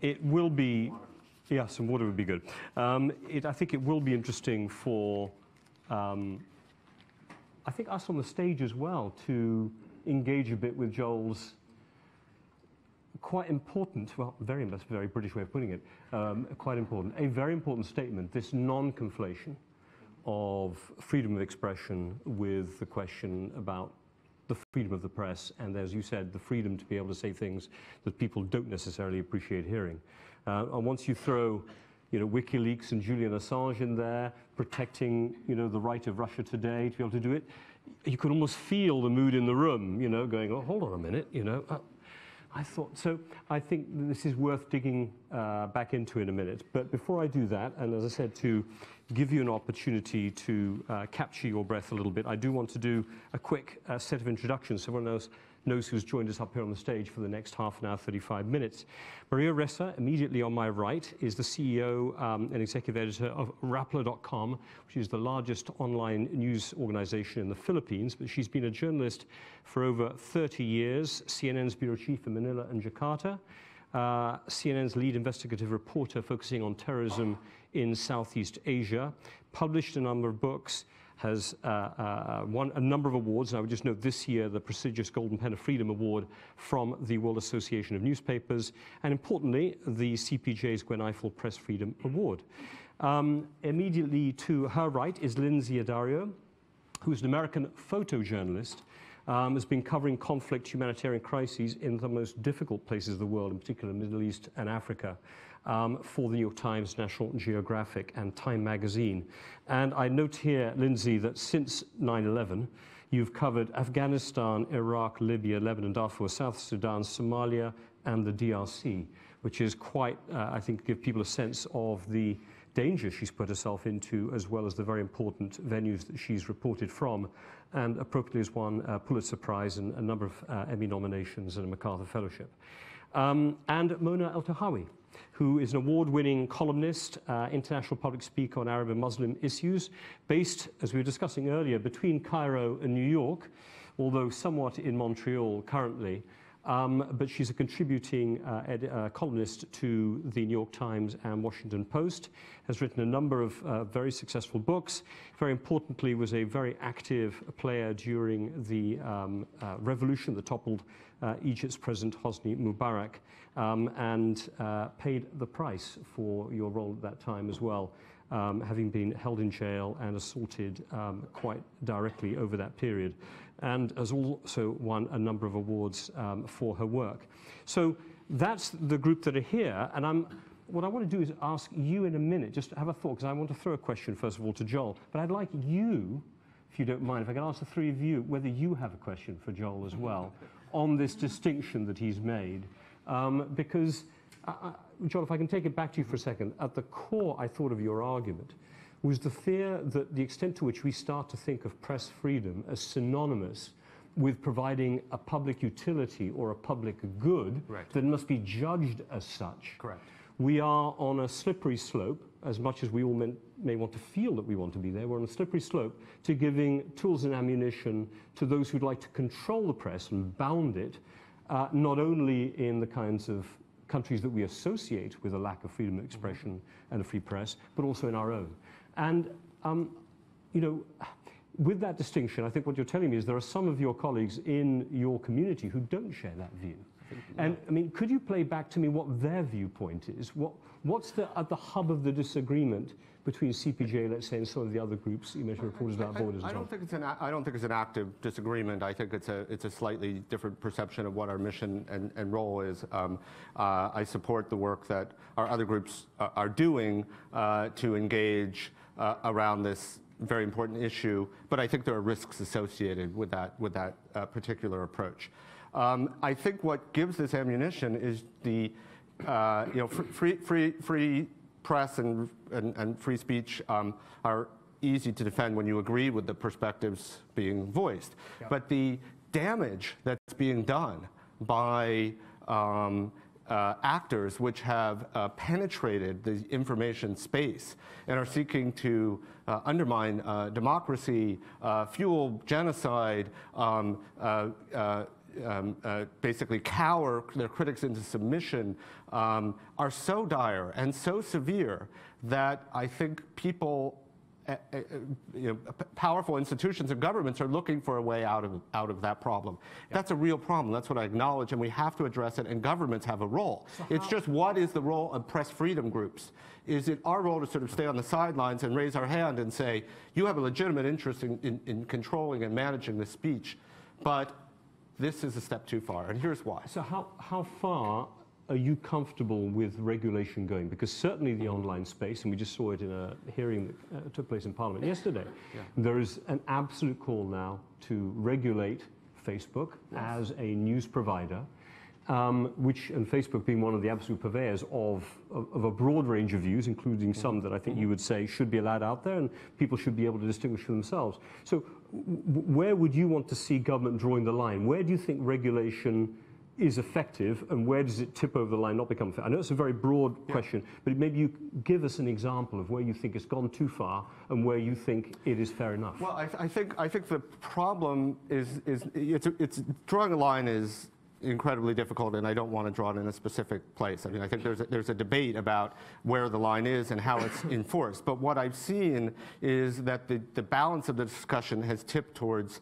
it will be, yeah, some water would be good. I think it will be interesting for, I think, us on the stage as well to engage a bit with Joel's quite important, well, very British way of putting it, quite important, a very important statement, this non-conflation of freedom of expression with the question about the freedom of the press, and as you said, the freedom to be able to say things that people don't necessarily appreciate hearing. And once you throw, WikiLeaks and Julian Assange in there, protecting, the right of Russia today to be able to do it, you could almost feel the mood in the room, going, oh, hold on a minute, I thought, so I think this is worth digging back into in a minute. But before I do that, and as I said, to give you an opportunity to capture your breath a little bit, I do want to do a quick set of introductions so everyone knows who's joined us up here on the stage for the next half an hour, 35 minutes. Maria Ressa, immediately on my right, is the CEO and executive editor of Rappler.com, which is the largest online news organization in the Philippines, but she's been a journalist for over 30 years, CNN's bureau chief in Manila and Jakarta, CNN's lead investigative reporter focusing on terrorism in Southeast Asia, published a number of books, has won a number of awards, and I would just note this year the prestigious Golden Pen of Freedom Award from the World Association of Newspapers, and importantly, the CPJ's Gwen Ifill Press Freedom Award. Immediately to her right is Lindsay Addario, who's an American photojournalist, has been covering conflict, humanitarian crises in the most difficult places of the world, in particular the Middle East and Africa, for the New York Times, National Geographic, and Time magazine. And I note here, Lindsay, that since 9/11, you've covered Afghanistan, Iraq, Libya, Lebanon, Darfur, South Sudan, Somalia, and the DRC, which is quite, I think, give people a sense of the danger she's put herself into, as well as the very important venues that she's reported from, and appropriately has won a Pulitzer Prize and a number of Emmy nominations and a MacArthur Fellowship. and Mona El-Tahawi, who is an award-winning columnist, international public speaker on Arab and Muslim issues, based, as we were discussing earlier, between Cairo and New York, although somewhat in Montreal currently. But she's a contributing columnist to the New York Times and Washington Post, has written a number of very successful books. Very importantly, was a very active player during the revolution that toppled Egypt's President Hosni Mubarak, and paid the price for your role at that time as well, having been held in jail and assaulted quite directly over that period, and has also won a number of awards for her work. So that's the group that are here, and what I want to do is ask you in a minute, just have a thought, because I want to throw a question first of all to Joel, but I'd like you, if you don't mind, if I can ask the three of you whether you have a question for Joel as well on this distinction that he's made, because Joel, if I can take it back to you for a second, at the core, I thought, of your argument was the fear that the extent to which we start to think of press freedom as synonymous with providing a public utility or a public good that must be judged as such. Correct. We are on a slippery slope, as much as we all may want to feel that we want to be there, we're on a slippery slope to giving tools and ammunition to those who'd like to control the press and bound it, not only in the kinds of countries that we associate with a lack of freedom of expression and a free press, but also in our own. And, you know, with that distinction, I think what you're telling me is there are some of your colleagues in your community who don't share that view. And, I mean, could you play back to me what their viewpoint is? What's at the hub of the disagreement between CPJ, let's say, and some of the other groups you mentioned, Reporters Without Borders? I don't think it's an active disagreement. I think it's a slightly different perception of what our mission and role is. I support the work that our other groups are doing to engage around this very important issue, but I think there are risks associated with that particular approach. I think what gives this ammunition is the free press and free speech are easy to defend when you agree with the perspectives being voiced. Yep. But the damage that's being done by actors which have penetrated the information space and are seeking to undermine democracy, fuel genocide, basically cower their critics into submission, are so dire and so severe that I think people, powerful institutions and governments are looking for a way out of that problem. Yep. That's a real problem. That's what I acknowledge, and we have to address it, and governments have a role. So it's just, what is the role of press freedom groups? Is it our role to sort of stay on the sidelines and raise our hand and say, you have a legitimate interest in controlling and managing the speech, but this is a step too far, and here's why. So how far are you comfortable with regulation going? Because certainly the online space, and we just saw it in a hearing that took place in Parliament yesterday, there is an absolute call now to regulate Facebook as a news provider, and Facebook being one of the absolute purveyors of a broad range of views, including some that I think you would say should be allowed out there, and people should be able to distinguish for themselves. So where would you want to see government drawing the line? Where do you think regulation is effective, and where does it tip over the line, not become fair? I know it's a very broad question, but maybe you give us an example of where you think it's gone too far and where you think it is fair enough. Well, I think the problem is it's drawing a line is incredibly difficult, and I don't want to draw it in a specific place. I mean, I think there's a debate about where the line is and how it's enforced. But what I've seen is that the balance of the discussion has tipped towards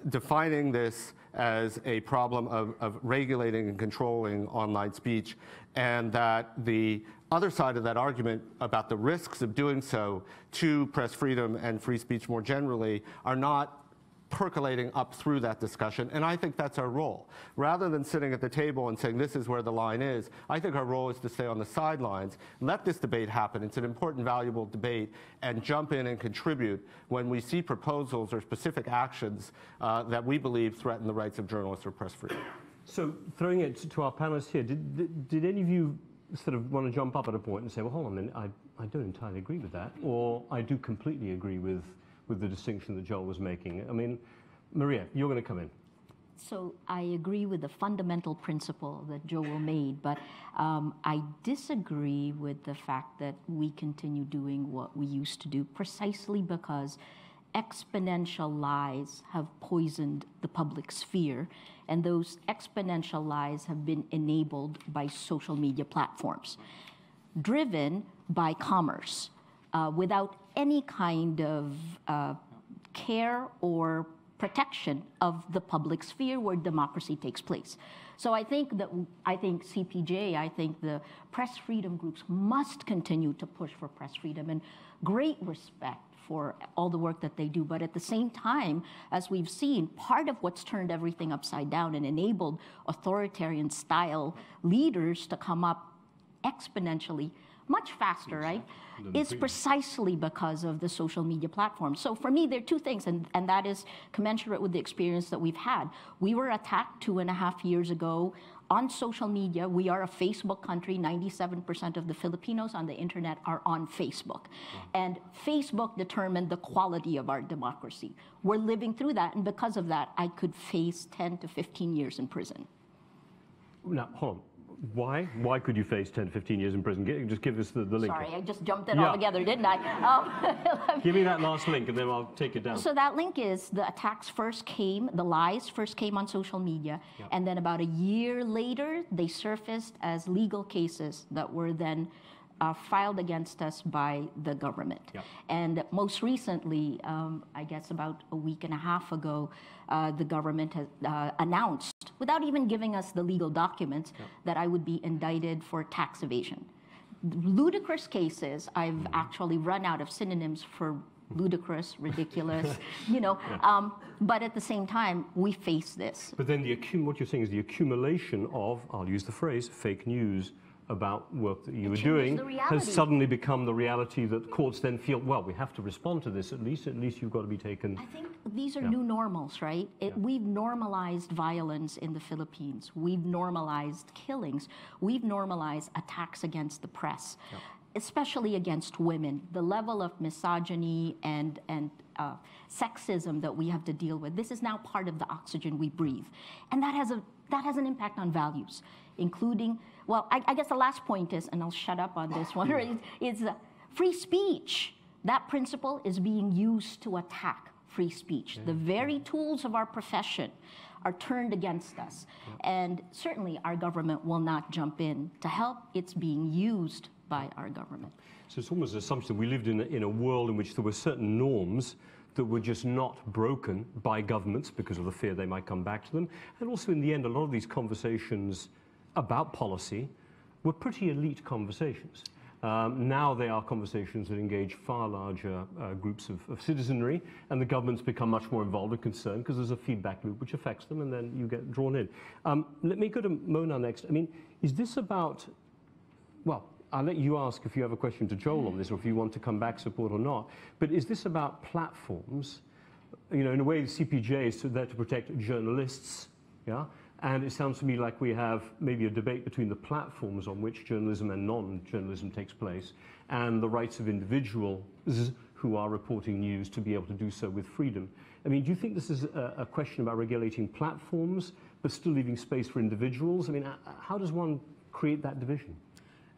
defining this as a problem of regulating and controlling online speech, and that the other side of that argument about the risks of doing so to press freedom and free speech more generally are not percolating up through that discussion, and I think that's our role. Rather than sitting at the table and saying this is where the line is, I think our role is to stay on the sidelines, let this debate happen. It's an important, valuable debate, and jump in and contribute when we see proposals or specific actions that we believe threaten the rights of journalists or press freedom. So throwing it to our panelists here, did any of you sort of want to jump up at a point and say, well, hold on a minute, I don't entirely agree with that, or I do completely agree with the distinction that Joel was making? I mean, Maria, you're going to come in. So I agree with the fundamental principle that Joel made, but I disagree with the fact that we continue doing what we used to do precisely because exponential lies have poisoned the public sphere, and those exponential lies have been enabled by social media platforms, driven by commerce, without any kind of care or protection of the public sphere where democracy takes place. So I think CPJ, I think the press freedom groups must continue to push for press freedom, and great respect for all the work that they do. But at the same time, as we've seen, part of what's turned everything upside down and enabled authoritarian style leaders to come up exponentially much faster, right? It's precisely because of the social media platforms. So for me, there are two things, and that is commensurate with the experience that we've had. We were attacked 2.5 years ago on social media. We are a Facebook country. 97% of the Filipinos on the internet are on Facebook. And Facebook determined the quality of our democracy. We're living through that, and because of that, I could face 10 to 15 years in prison. Now, hold on. Why could you face 10 to 15 years in prison? Just give us the link. Sorry, I just jumped it all together, didn't I? Give me that last link and then I'll take it down. So that link is the attacks first came, the lies first came on social media, and then about a year later, they surfaced as legal cases that were then filed against us by the government. And most recently, I guess about a week and a half ago, the government has announced, without even giving us the legal documents, that I would be indicted for tax evasion. Ludicrous cases, I've actually run out of synonyms for ludicrous, ridiculous, you know, but at the same time, we face this. But then what you're saying is the accumulation of, I'll use the phrase, fake news about work that you were doing has suddenly become the reality that courts then feel, well, we have to respond to this, at least you've got to be taken. I think these are new normals, right? We've normalized violence in the Philippines. We've normalized killings. We've normalized attacks against the press, especially against women. The level of misogyny and sexism that we have to deal with, this is now part of the oxygen we breathe. And that has an impact on values, including, well, I guess the last point is, and I'll shut up on this one, is free speech. That principle is being used to attack free speech. The very tools of our profession are turned against us. And certainly our government will not jump in to help. It's being used by our government. So it's almost an assumption that we lived in a world in which there were certain norms that were just not broken by governments because of the fear they might come back to them. And also in the end, a lot of these conversations about policy were pretty elite conversations. Now they are conversations that engage far larger groups of citizenry, and the government's become much more involved and concerned because there's a feedback loop which affects them, and then you get drawn in. Let me go to Mona next. I mean, is this about, well, I'll let you ask if you have a question to Joel on this, or if you want to come back, support or not, but is this about platforms? You know, in a way, the CPJ is there to protect journalists, yeah? And it sounds to me like we have maybe a debate between the platforms on which journalism and non-journalism takes place and the rights of individuals who are reporting news to be able to do so with freedom. I mean, do you think this is a question about regulating platforms but still leaving space for individuals? I mean, how does one create that division?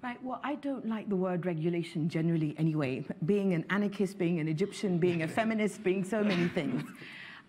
Right, well, I don't like the word regulation generally anyway. Being an anarchist, being an Egyptian, being a feminist, being so many things.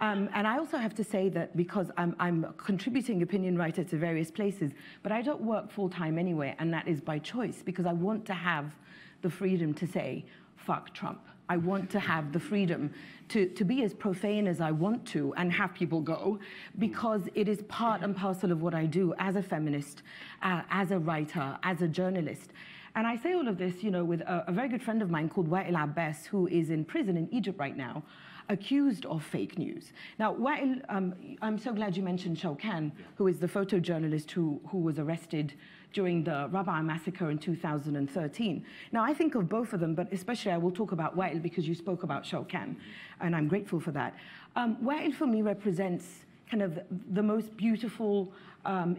And I also have to say that because I'm a contributing opinion writer to various places, but I don't work full-time anyway, and that is by choice, because I want to have the freedom to say, fuck Trump. I want to have the freedom to be as profane as I want to and have people go, because it is part and parcel of what I do as a feminist, as a writer, as a journalist. And I say all of this, you know, with a very good friend of mine called Wael Abbas, who is in prison in Egypt right now, accused of fake news. Now, Wael, I'm so glad you mentioned Shawkan, who is the photojournalist who was arrested during the Rabaa massacre in 2013. Now, I think of both of them, but especially I will talk about Wael because you spoke about Shawkan, and I'm grateful for that. Wael, for me, represents kind of the most beautiful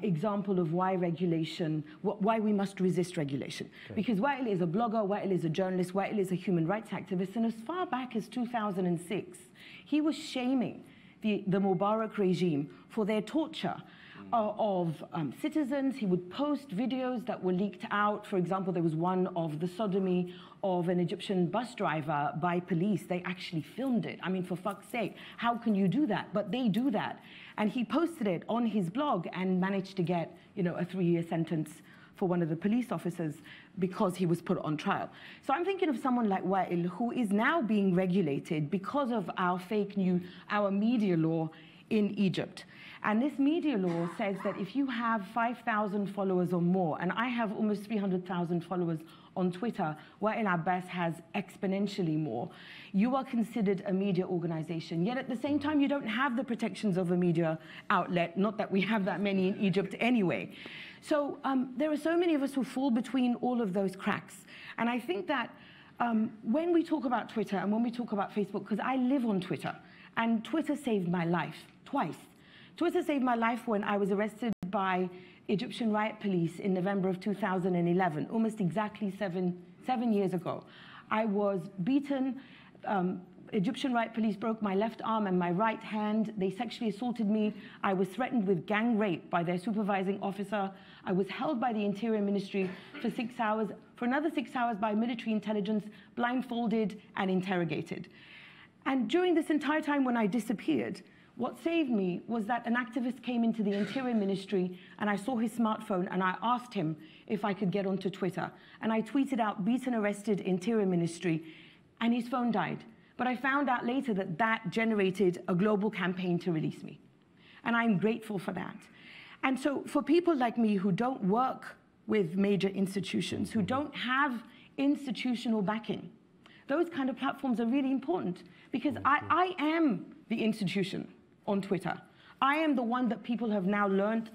example of why regulation, why we must resist regulation. Okay. Because Wael is a blogger, Wael is a journalist, Wael is a human rights activist, and as far back as 2006, he was shaming the Mubarak regime for their torture of citizens. He would post videos that were leaked out. For example, there was one of the sodomy of an Egyptian bus driver by police. They actually filmed it. I mean, for fuck's sake, how can you do that? But they do that. And he posted it on his blog and managed to get, you know, a 3-year sentence for one of the police officers because he was put on trial. So I'm thinking of someone like Wael, who is now being regulated because of our fake news, our media law in Egypt. And this media law says that if you have 5,000 followers or more, and I have almost 300,000 followers on Twitter, Wael Abbas has exponentially more, you are considered a media organization. Yet at the same time, you don't have the protections of a media outlet, not that we have that many in Egypt anyway. So there are so many of us who fall between all of those cracks. And I think that when we talk about Twitter and when we talk about Facebook, because I live on Twitter, and Twitter saved my life twice. Twitter saved my life when I was arrested by Egyptian riot police in November of 2011, almost exactly seven years ago. I was beaten. Egyptian riot police broke my left arm and my right hand. They sexually assaulted me. I was threatened with gang rape by their supervising officer. I was held by the Interior Ministry for 6 hours, for another 6 hours by military intelligence, blindfolded and interrogated. And during this entire time when I disappeared, what saved me was that an activist came into the Interior Ministry and I saw his smartphone and I asked him if I could get onto Twitter. And I tweeted out, beaten, arrested, Interior Ministry, and his phone died. But I found out later that that generated a global campaign to release me. And I'm grateful for that. And so for people like me who don't work with major institutions, who don't have institutional backing, those kind of platforms are really important because I am the institution on Twitter. I am the one that people have now learned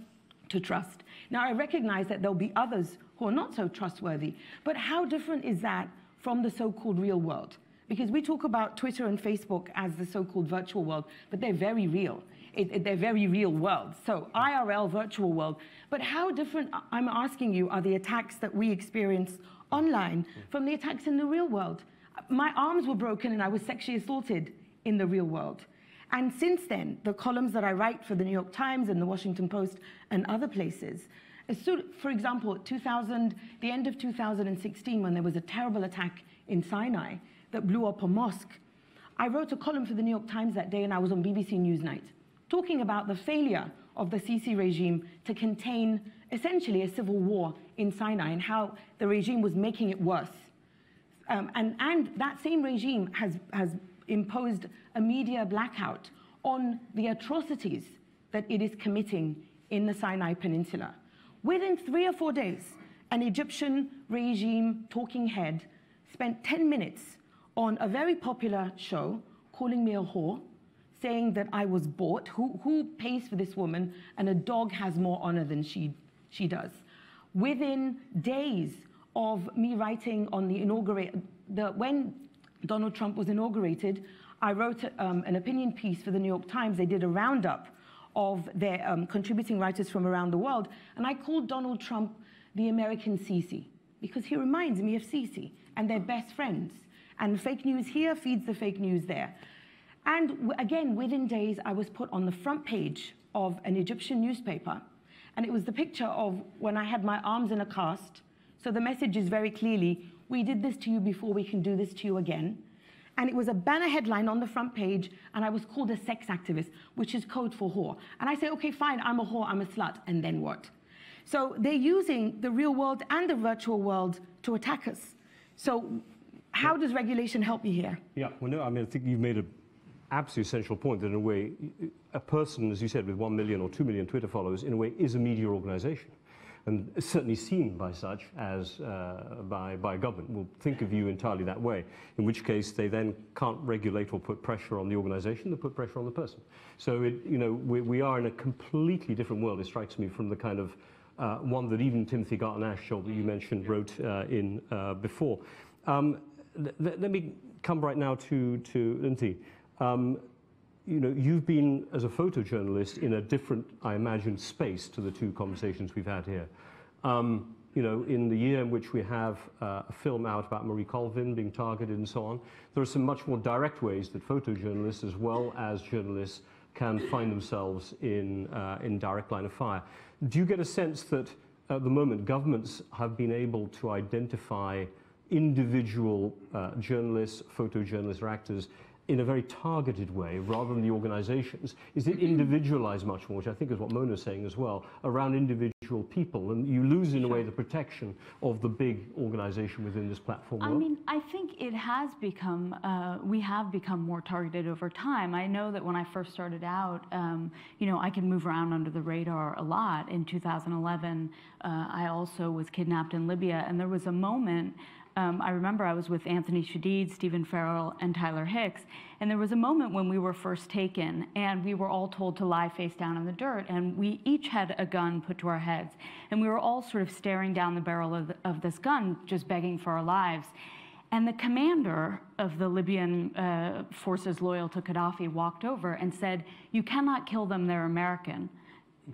to trust. Now, I recognize that there'll be others who are not so trustworthy, but how different is that from the so-called real world? Because we talk about Twitter and Facebook as the so-called virtual world, but they're very real. They're very real worlds. So IRL, virtual world. But how different, I'm asking you, are the attacks that we experience online from the attacks in the real world? My arms were broken and I was sexually assaulted in the real world. And since then, the columns that I write for the New York Times and the Washington Post and other places, for example, the end of 2016, when there was a terrible attack in Sinai that blew up a mosque, I wrote a column for the New York Times that day and I was on BBC Newsnight, talking about the failure of the Sisi regime to contain essentially a civil war in Sinai and how the regime was making it worse. And that same regime has imposed a media blackout on the atrocities that it is committing in the Sinai Peninsula. Within 3 or 4 days, an Egyptian regime talking head spent 10 minutes on a very popular show calling me a whore, saying that I was bought, who pays for this woman, and a dog has more honor than she does. Within days of me writing on when Donald Trump was inaugurated, I wrote an opinion piece for the New York Times. They did a roundup of their contributing writers from around the world, and I called Donald Trump the American Sisi, because he reminds me of Sisi, and they're best friends. And fake news here feeds the fake news there. And again, within days, I was put on the front page of an Egyptian newspaper, and it was the picture of when I had my arms in a cast. So the message is very clearly, we did this to you before, we can do this to you again. And it was a banner headline on the front page, and I was called a sex activist, which is code for whore. And I say, okay, fine, I'm a whore, I'm a slut, and then what? So they're using the real world and the virtual world to attack us. So how does regulation help you here? Yeah, well, no, I mean, I think you've made an absolutely essential point that in a way, a person, as you said, with 1 million or 2 million Twitter followers, in a way, is a media organization. And certainly seen by such as by government will think of you entirely that way, in which case they then can't regulate or put pressure on the organization, they put pressure on the person. So, we are in a completely different world, it strikes me, from the kind of one that even Timothy Garton-Ashall, that you mentioned, wrote in before. Let me come right now to Unti. You've been, as a photojournalist, in a different, I imagine, space to the two conversations we've had here. In the year in which we have a film out about Marie Colvin being targeted and so on, there are some much more direct ways that photojournalists, as well as journalists, can find themselves in direct line of fire. Do you get a sense that at the moment governments have been able to identify individual journalists, photojournalists or actors in a very targeted way rather than the organizations? Is it individualized much more, which I think is what Mona's saying as well, around individual people, and you lose in a way the protection of the big organization within this platform world? I mean, I think it has become, we have become more targeted over time. I know that when I first started out, you know, I could move around under the radar a lot. In 2011, I also was kidnapped in Libya, and there was a moment I remember I was with Anthony Shadid, Stephen Farrell, and Tyler Hicks, and there was a moment when we were first taken, and we were all told to lie face down in the dirt, and we each had a gun put to our heads, and we were all sort of staring down the barrel of this gun, just begging for our lives. And the commander of the Libyan forces loyal to Gaddafi walked over and said, "You cannot kill them, they're American."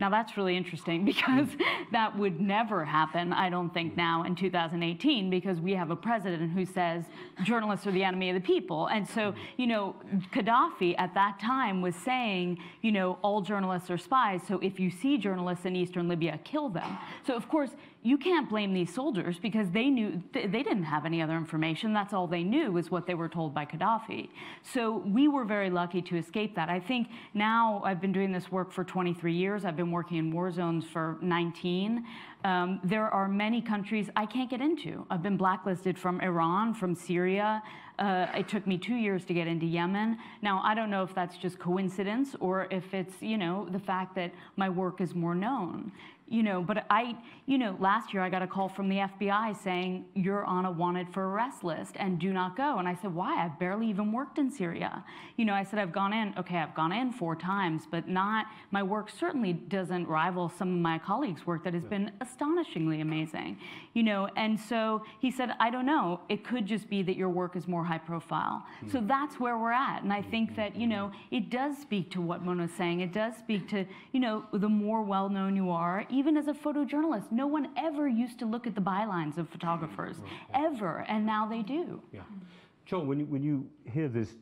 Now that's really interesting because that would never happen, I don't think, now in 2018, because we have a president who says journalists are the enemy of the people. And so, you know, Gaddafi at that time was saying, you know, all journalists are spies, so if you see journalists in eastern Libya, kill them. So of course, you can't blame these soldiers because they knew, they didn't have any other information. That's all they knew was what they were told by Gaddafi. So we were very lucky to escape that. I think now I've been doing this work for 23 years. I've been working in war zones for 19. There are many countries I can't get into. I've been blacklisted from Iran, from Syria. It took me 2 years to get into Yemen. Now, I don't know if that's just coincidence or if it's, you know, the fact that my work is more known. You know, but last year I got a call from the FBI saying, "You're on a wanted for arrest list and do not go." And I said, "Why? I've barely even worked in Syria." You know, I said, I've gone in 4 times, but not, my work certainly doesn't rival some of my colleagues' work that has been astonishingly amazing. You know, and so he said, "I don't know, it could just be that your work is more high profile." So that's where we're at. And I think that, you know, it does speak to what Mona's saying. It does speak to, you know, the more well-known you are, even as a photojournalist, no one ever used to look at the bylines of photographers, ever, and now they do. Yeah. Joel, when you hear this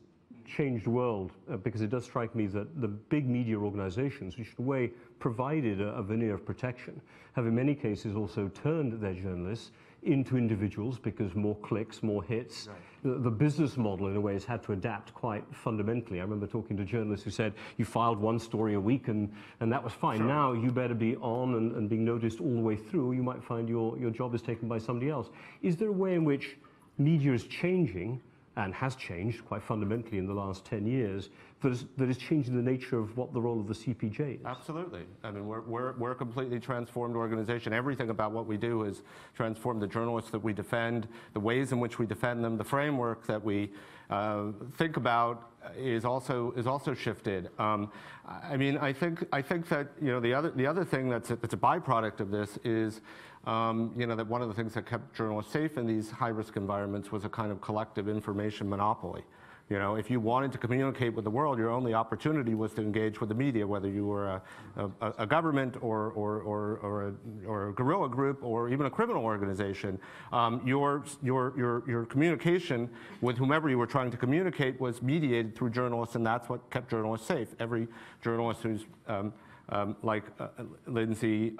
changed world, because it does strike me that the big media organizations, which in a way provided a veneer of protection, have in many cases also turned their journalists into individuals because more clicks, more hits. Right. The business model, in a way, has had to adapt quite fundamentally. I remember talking to journalists who said, you filed 1 story a week and that was fine. Sure. Now you better be on and being noticed all the way through, or you might find your job is taken by somebody else. Is there a way in which media is changing, and has changed quite fundamentally in the last 10 years, that is changing the nature of what the role of the CPJ is? Absolutely. I mean, we're a completely transformed organization. Everything about what we do is transformed. The journalists that we defend, the ways in which we defend them, the framework that we think about is also shifted. I mean, I think that, you know, the other thing that's a byproduct of this is, you know, that one of the things that kept journalists safe in these high-risk environments was a kind of collective information monopoly. You know, if you wanted to communicate with the world, your only opportunity was to engage with the media, whether you were a government or a guerrilla group or even a criminal organization. Your communication with whomever you were trying to communicate was mediated through journalists, and that's what kept journalists safe. Every journalist who's like Lindsay,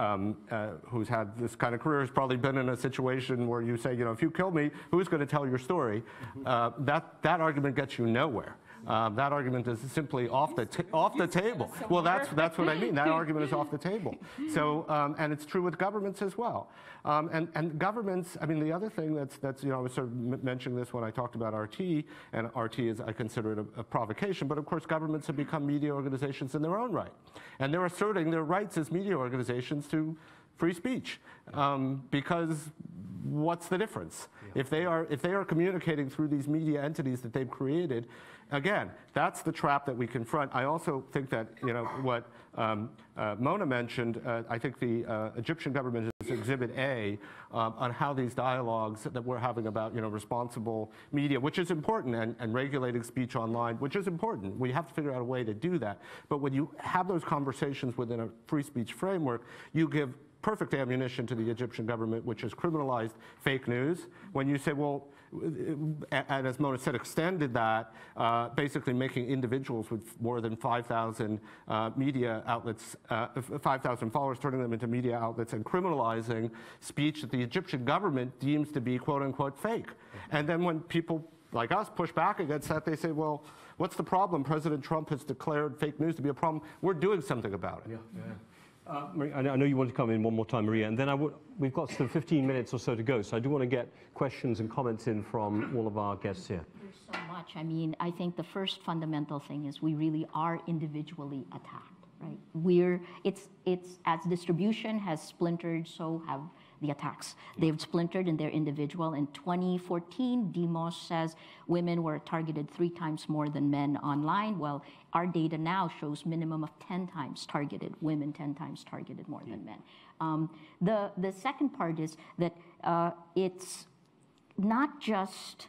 who's had this kind of career, has probably been in a situation where you say, you know, if you kill me, who's going to tell your story? That argument gets you nowhere. That argument is simply off the table. Well, that's what I mean. That argument is off the table. So, and it's true with governments as well. And governments, I mean, the other thing that's, you know, I was sort of mentioning this when I talked about RT, and RT is, I consider it a provocation, but of course governments have become media organizations in their own right. And they're asserting their rights as media organizations to free speech, because what's the difference? Yeah. If they are communicating through these media entities that they've created, again, that's the trap that we confront. I also think that, you know, what Mona mentioned, I think the Egyptian government is Exhibit A on how these dialogues that we're having about, you know, responsible media, which is important, and regulating speech online, which is important. We have to figure out a way to do that. But when you have those conversations within a free speech framework, you give perfect ammunition to the Egyptian government, which has criminalized fake news. When you say, well, and as Mona said, extended that, basically making individuals with more than 5,000 media outlets, 5,000 followers, turning them into media outlets, and criminalizing speech that the Egyptian government deems to be quote unquote fake. And then when people like us push back against that, they say, well, what's the problem? President Trump has declared fake news to be a problem. We're doing something about it. Maria, I know you want to come in one more time, Maria, and then we've got sort of 15 minutes or so to go, so I do want to get questions and comments in from all of our guests here. There's so much. I mean, I think the first fundamental thing is we really are individually attacked, right? It's as distribution has splintered, so have the attacks. They've splintered and they're individual. In 2014, Demos says women were targeted 3 times more than men online. Well, our data now shows minimum of 10 times targeted, women 10 times targeted more than men. The second part is that it's not just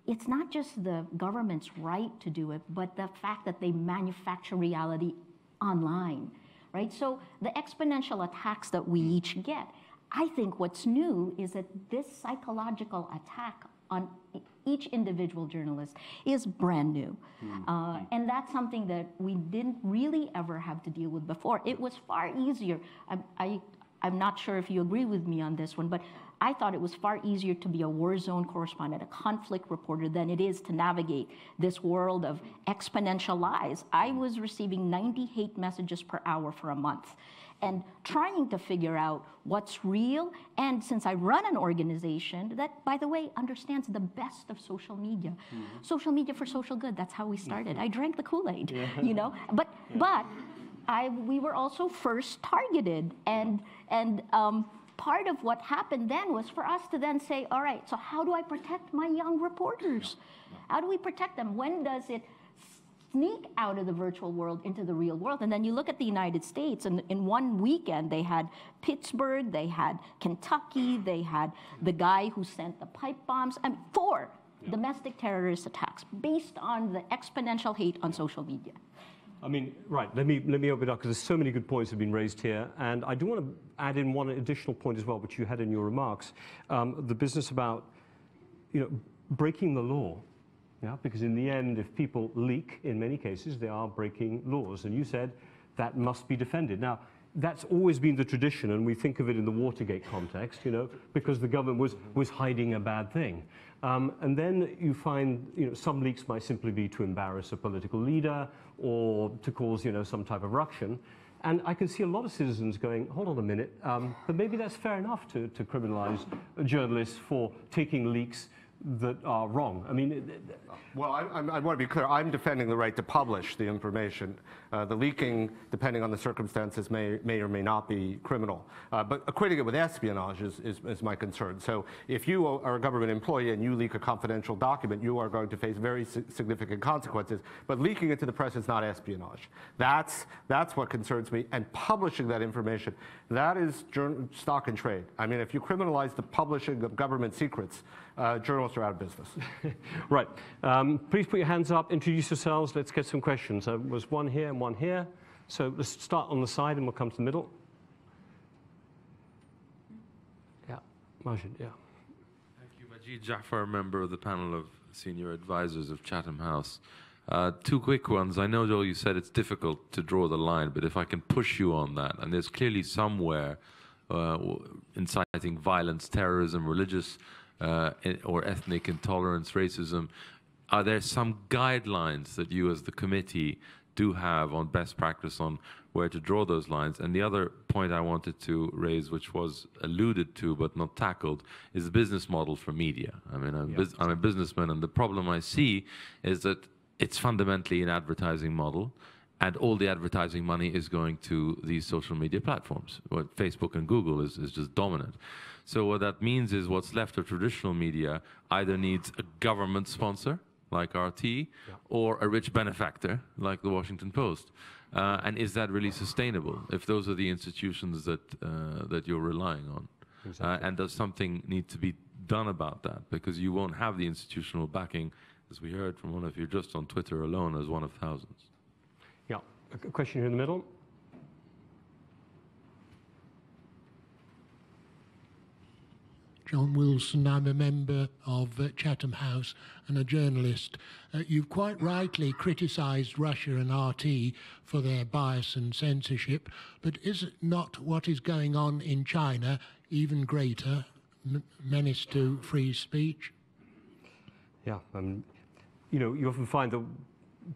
the government's right to do it, but the fact that they manufacture reality online, right? So the exponential attacks that we each get, I think what's new is that this psychological attack on each individual journalist is brand new. And that's something that we didn't really ever have to deal with before. It was far easier. I'm not sure if you agree with me on this one, but I thought it was far easier to be a war zone correspondent, a conflict reporter, than it is to navigate this world of exponential lies. I was receiving 90 hate messages per hour for a month, and trying to figure out what's real. And since I run an organization that, by the way, understands the best of social media, social media for social good, that's how we started. I drank the Kool-Aid, you know, but we were also first targeted, and part of what happened then was for us to then say, all right, so how do I protect my young reporters? How do we protect them? When does it sneak out of the virtual world into the real world? And then you look at the United States, and in one weekend they had Pittsburgh, they had Kentucky, they had the guy who sent the pipe bombs, and 4 domestic terrorist attacks based on the exponential hate on social media. I mean, right, let me open it up, because there's so many good points have been raised here, and I do want to add in one additional point as well, which you had in your remarks, the business about, you know, breaking the law. Yeah, because in the end, if people leak, in many cases, they are breaking laws. And you said that must be defended. Now, that's always been the tradition, and we think of it in the Watergate context, you know, because the government was hiding a bad thing. And then you find, you know, some leaks might simply be to embarrass a political leader or to cause, you know, some type of ruction. And I can see a lot of citizens going, hold on a minute, but maybe that's fair enough to criminalize journalists for taking leaks that are wrong. I mean, well, I want to be clear. I'm defending the right to publish the information. The leaking, depending on the circumstances, may or may not be criminal. But equating it with espionage is my concern. So if you are a government employee and you leak a confidential document, you are going to face very significant consequences. But leaking it to the press is not espionage. That's what concerns me. And publishing that information, that is stock and trade. I mean, if you criminalize the publishing of government secrets, journalists are out of business. Right. Please put your hands up, introduce yourselves, let's get some questions. There was one here and one here. So let's start on the side and we'll come to the middle. Yeah, Majid, yeah. Thank you. Majid Jafar, member of the panel of senior advisors of Chatham House. 2 quick ones. I know, Joel, you said it's difficult to draw the line, but if I can push you on that, and there's clearly somewhere inciting violence, terrorism, religious or ethnic intolerance, racism, are there some guidelines that you as the committee do have on best practice on where to draw those lines? And the other point I wanted to raise, which was alluded to but not tackled, is the business model for media. I mean, I'm a businessman, and the problem I see is that it's fundamentally an advertising model, and all the advertising money is going to these social media platforms. What Facebook and Google is just dominant. So what that means is what's left of traditional media either needs a government sponsor, like RT, or a rich benefactor, like the Washington Post. And is that really sustainable, if those are the institutions that you're relying on? Exactly. And does something need to be done about that? Because you won't have the institutional backing, as we heard from one of you just on Twitter alone, as one of thousands. Yeah, a question here in the middle. John Wilson. I'm a member of Chatham House and a journalist. You've quite rightly criticised Russia and RT for their bias and censorship, but is it not what is going on in China even greater menace to free speech? Yeah, you know, you often find that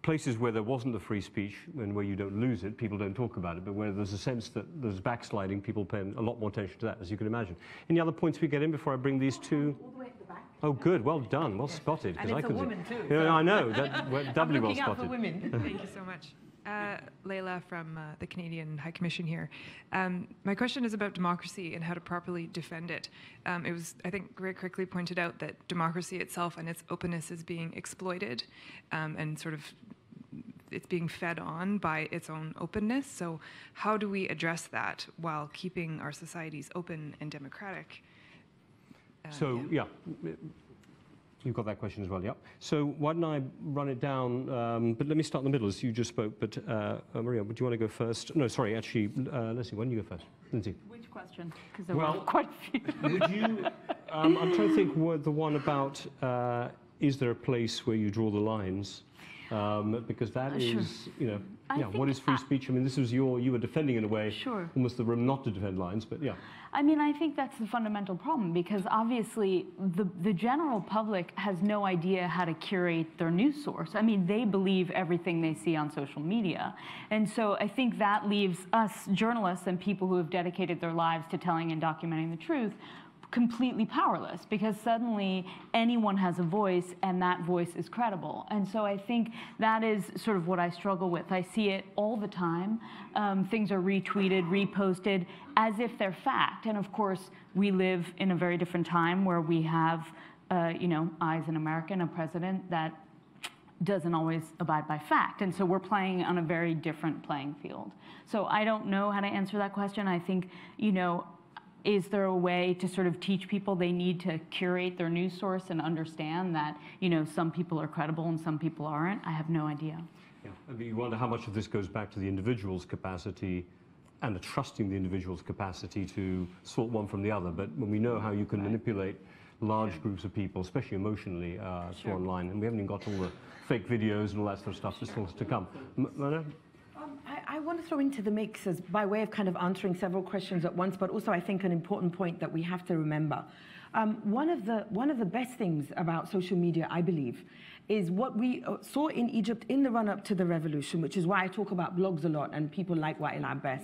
places where there wasn't the free speech and where you don't lose it, people don't talk about it, but where there's a sense that there's backsliding, people pay a lot more attention to that, as you can imagine. Any other points we get in before I bring these two? All the way at the back. Oh, good, well done, well spotted. And it's a woman too. Yeah, I know, doubly well looking out spotted. for women. Thank you so much. Leila from the Canadian High Commission here. My question is about democracy and how to properly defend it. It was, I think, very quickly pointed out that democracy itself and its openness is being exploited and sort of it's being fed on by its own openness. So how do we address that while keeping our societies open and democratic? Yeah. You've got that question as well, yeah. So why don't I run it down, but let me start in the middle as you just spoke, but Maria, would you want to go first? No, sorry, actually, Lindsay, why don't you go first? Lindsay. Which question? Because there were quite a few. Would you, I'm trying to think what the one about, is there a place where you draw the lines? Because that is, you know, yeah, what is free speech? I mean, this was you were defending in a way, almost the room not to defend lines, but yeah. I mean, I think that's the fundamental problem because obviously the general public has no idea how to curate their news source. I mean, they believe everything they see on social media. And so I think that leaves us journalists and people who have dedicated their lives to telling and documenting the truth completely powerless because suddenly anyone has a voice and that voice is credible. And so I think that is sort of what I struggle with. I see it all the time. Things are retweeted, reposted as if they're fact. And of course, we live in a very different time where we have, you know, eyes in America and a president that doesn't always abide by fact. And so we're playing on a very different playing field. So I don't know how to answer that question. I think, you know, is there a way to sort of teach people they need to curate their news source and understand that, you know, some people are credible and some people aren't? I have no idea. Yeah. I mean, you wonder how much of this goes back to the individual's capacity and the trusting the individual's capacity to sort one from the other. But when we know how you can manipulate large groups of people, especially emotionally, through online, and we haven't even got all the fake videos and all that sort of stuff, there's still to come. Mona? I want to throw into the mix as by way of kind of answering several questions at once, but also I think an important point that we have to remember. One of the best things about social media, I believe, is what we saw in Egypt in the run-up to the revolution, which is why I talk about blogs a lot and people like Wael Abbas,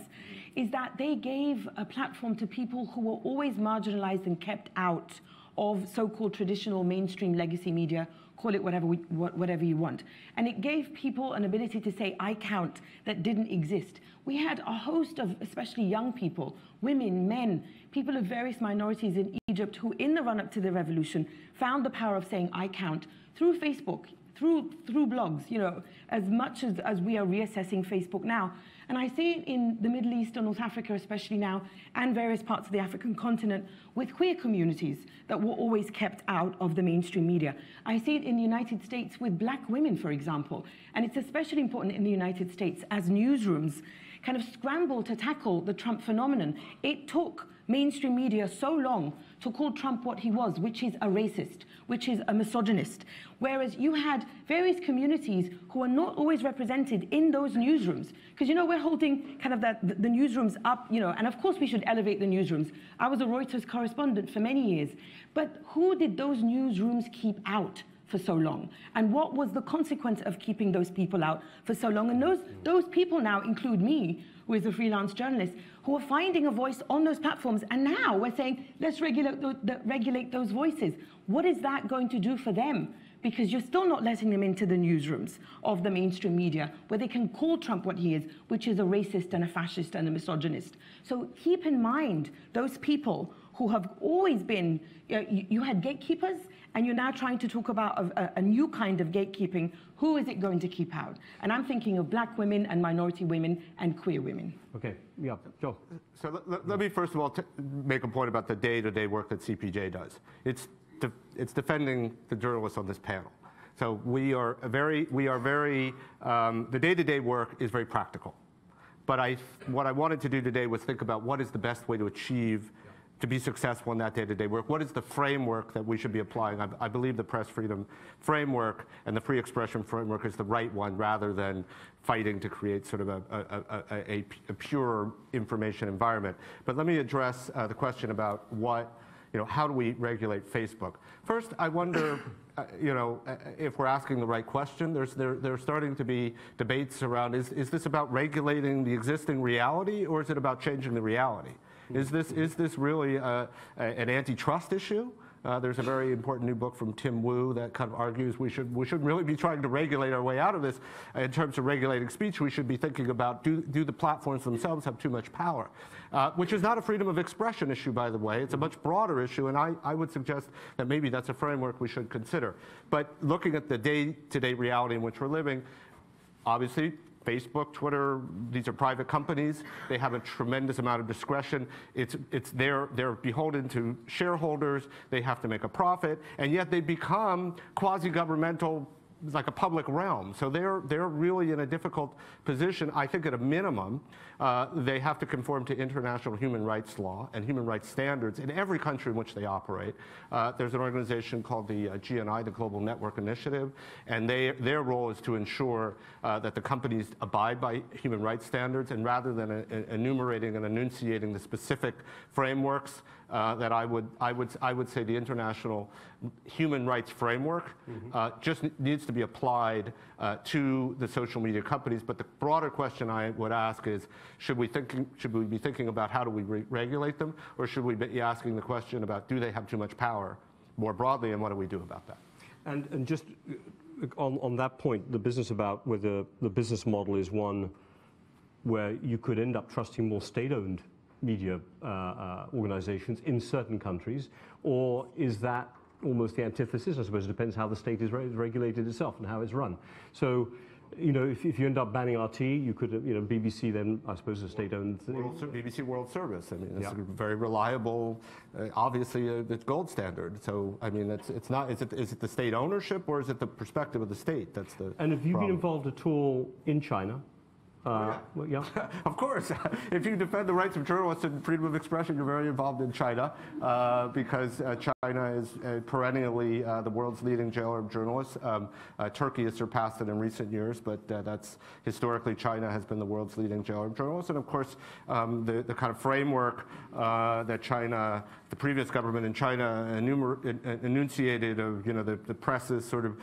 is that they gave a platform to people who were always marginalized and kept out of so-called traditional mainstream legacy media, call it whatever you want. And it gave people an ability to say, I count, that didn't exist. We had a host of, especially young people, women, men, people of various minorities in Egypt who, in the run-up to the revolution, found the power of saying, I count, through Facebook, through blogs, you know, as much as we are reassessing Facebook now. And I see it in the Middle East and North Africa, especially now, and various parts of the African continent, with queer communities that were always kept out of the mainstream media. I see it in the United States with black women, for example. And it's especially important in the United States as newsrooms kind of scramble to tackle the Trump phenomenon. It took mainstream media so long to call Trump what he was, which is a racist, which is a misogynist. Whereas you had various communities who are not always represented in those newsrooms. Because, you know, we're holding kind of the newsrooms up, you know, and of course we should elevate the newsrooms. I was a Reuters correspondent for many years. But who did those newsrooms keep out for so long? And what was the consequence of keeping those people out for so long? And those people now include me, who is a freelance journalist, who are finding a voice on those platforms. And now we're saying, let's regulate those voices. What is that going to do for them? Because you're still not letting them into the newsrooms of the mainstream media, where they can call Trump what he is, which is a racist and a fascist and a misogynist. So keep in mind those people who have always been, you had gatekeepers, and you're now trying to talk about a new kind of gatekeeping. Who is it going to keep out? And I'm thinking of black women and minority women and queer women. Okay, yeah, Joe. So let me first of all make a point about the day-to-day work that CPJ does. It's defending the journalists on this panel. So the day-to-day work is very practical. But what I wanted to do today was think about what is the best way to achieve to be successful in that day-to-day work? What is the framework that we should be applying? I believe the press freedom framework and the free expression framework is the right one, rather than fighting to create sort of a pure information environment. But let me address the question about how do we regulate Facebook? First, I wonder, if we're asking the right question. There's starting to be debates around, is this about regulating the existing reality, or is it about changing the reality? Is this really an antitrust issue? There's a very important new book from Tim Wu that kind of argues we shouldn't really be trying to regulate our way out of this. In terms of regulating speech, we should be thinking about, do the platforms themselves have too much power? Which is not a freedom of expression issue, by the way. It's a much broader issue, and I would suggest that maybe that's a framework we should consider. But looking at the day-to-day reality in which we're living, obviously, Facebook, Twitter, these are private companies. They have a tremendous amount of discretion. They're beholden to shareholders. They have to make a profit, and yet they become quasi-governmental, like a public realm. So they're really in a difficult position. I think at a minimum, they have to conform to international human rights law and human rights standards in every country in which they operate. There's an organization called the GNI, the Global Network Initiative, and their role is to ensure that the companies abide by human rights standards, and rather than enumerating and enunciating the specific frameworks, that I would say the international human rights framework just needs to be applied to the social media companies. But the broader question I would ask is, should we be thinking about how do we regulate them, or should we be asking the question about, do they have too much power more broadly, and what do we do about that? And just on that point, the business about whether the business model is one where you could end up trusting more state-owned media organizations in certain countries, or is that almost the antithesis? I suppose it depends how the state is regulated itself and how it's run. So, if you end up banning RT, you could, BBC then, I suppose, a state-owned thing. BBC World Service. I mean, it's very reliable. Obviously, it's gold standard. So, I mean, it's not. Is it the state ownership, or is it the perspective of the state? That's the. And have you been involved at all in China? Well, yeah. Of course. If you defend the rights of journalists and freedom of expression, you're very involved in China, because China is perennially the world's leading jailer of journalists. Turkey has surpassed it in recent years, but that's historically China has been the world's leading jailer of journalists. And of course, the kind of framework that the previous government in China enunciated of, the press is sort of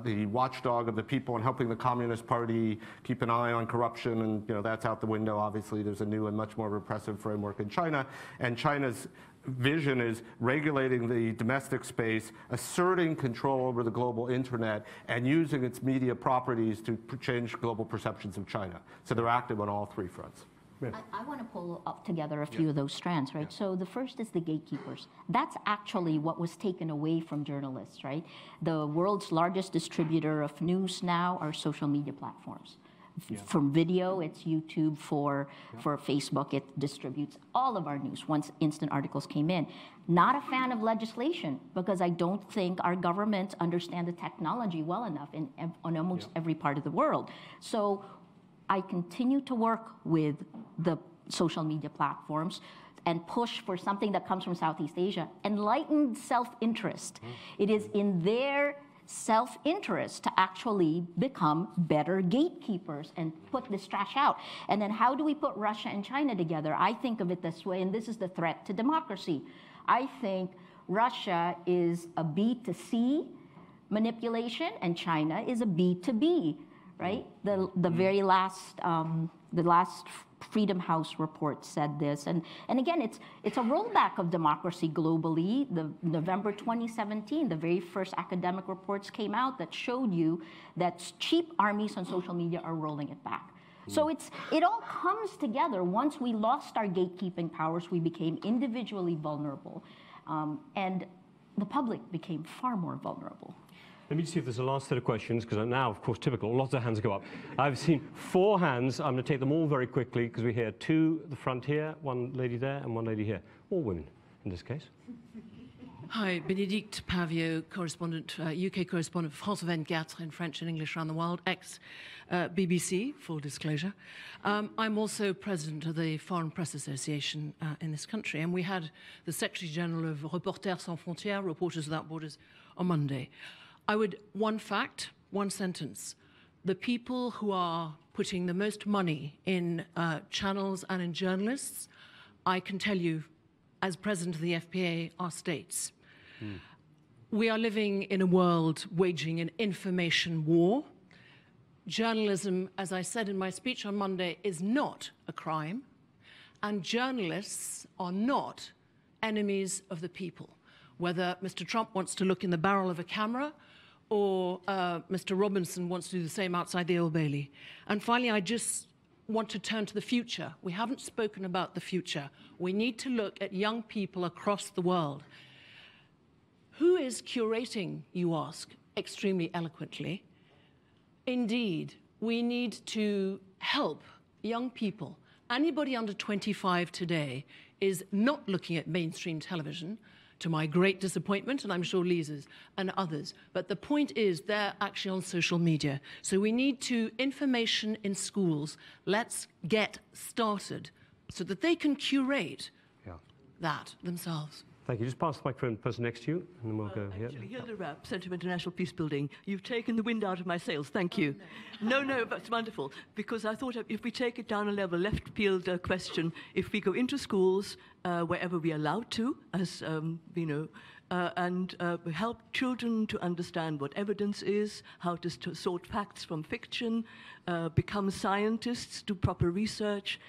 the watchdog of the people and helping the Communist Party keep an eye on corruption, and that's out the window. Obviously, there's a new and much more repressive framework in China, and China's vision is regulating the domestic space, asserting control over the global internet, and using its media properties to change global perceptions of China. So they're active on all three fronts. I want to pull up together a few of those strands, right? So the first is the gatekeepers. That's actually what was taken away from journalists, right? The world's largest distributor of news now are social media platforms. From video, it's YouTube. For Facebook, it distributes all of our news once instant articles came in. Not a fan of legislation, because I don't think our governments understand the technology well enough on almost every part of the world. So I continue to work with the social media platforms and push for something that comes from Southeast Asia, enlightened self-interest. It is in their self-interest to actually become better gatekeepers and put this trash out. And then how do we put Russia and China together? I think of it this way, and this is the threat to democracy. I think Russia is a B2C manipulation, and China is a B2B, right? The very last, the last Freedom House report said this, and again, it's a rollback of democracy globally. The November 2017, the very first academic reports came out that showed you that cheap armies on social media are rolling it back. So it all comes together. Once we lost our gatekeeping powers, we became individually vulnerable, and the public became far more vulnerable. Let me see if there's a last set of questions, because now, of course, typical, lots of hands go up. I've seen 4 hands. I'm going to take them all very quickly, because we hear 2 at the front here, 1 lady there, and 1 lady here. All women, in this case. Hi, Bénédicte Pavio, correspondent, UK correspondent for France 24 in French and English around the world, ex-BBC, full disclosure. I'm also president of the Foreign Press Association in this country, and we had the Secretary General of Reporters Sans Frontières, Reporters Without Borders, on Monday. One fact, one sentence. The people who are putting the most money in channels and in journalists, I can tell you, as president of the FPA, are states. We are living in a world waging an information war. Journalism, as I said in my speech on Monday, is not a crime, and journalists are not enemies of the people. Whether Mr. Trump wants to look in the barrel of a camera or Mr. Robinson wants to do the same outside the Old Bailey. And finally, I just want to turn to the future. We haven't spoken about the future. We need to look at young people across the world. Who is curating, you ask, extremely eloquently? Indeed, we need to help young people. Anybody under 25 today is not looking at mainstream television, to my great disappointment, and I'm sure Lisa's and others. But the point is they're actually on social media. So we need information in schools. Let's get started so that they can curate that themselves. Thank you. Just pass the microphone to the person next to you, and then we'll go here. Actually, Hilda Rapp, Centre for International Peace Building. You've taken the wind out of my sails. Thank you. No, that's wonderful. Because I thought if we take it down a level, left-field question, if we go into schools, wherever we are allowed to, as we know, and help children to understand what evidence is, how to sort facts from fiction, become scientists, do proper research,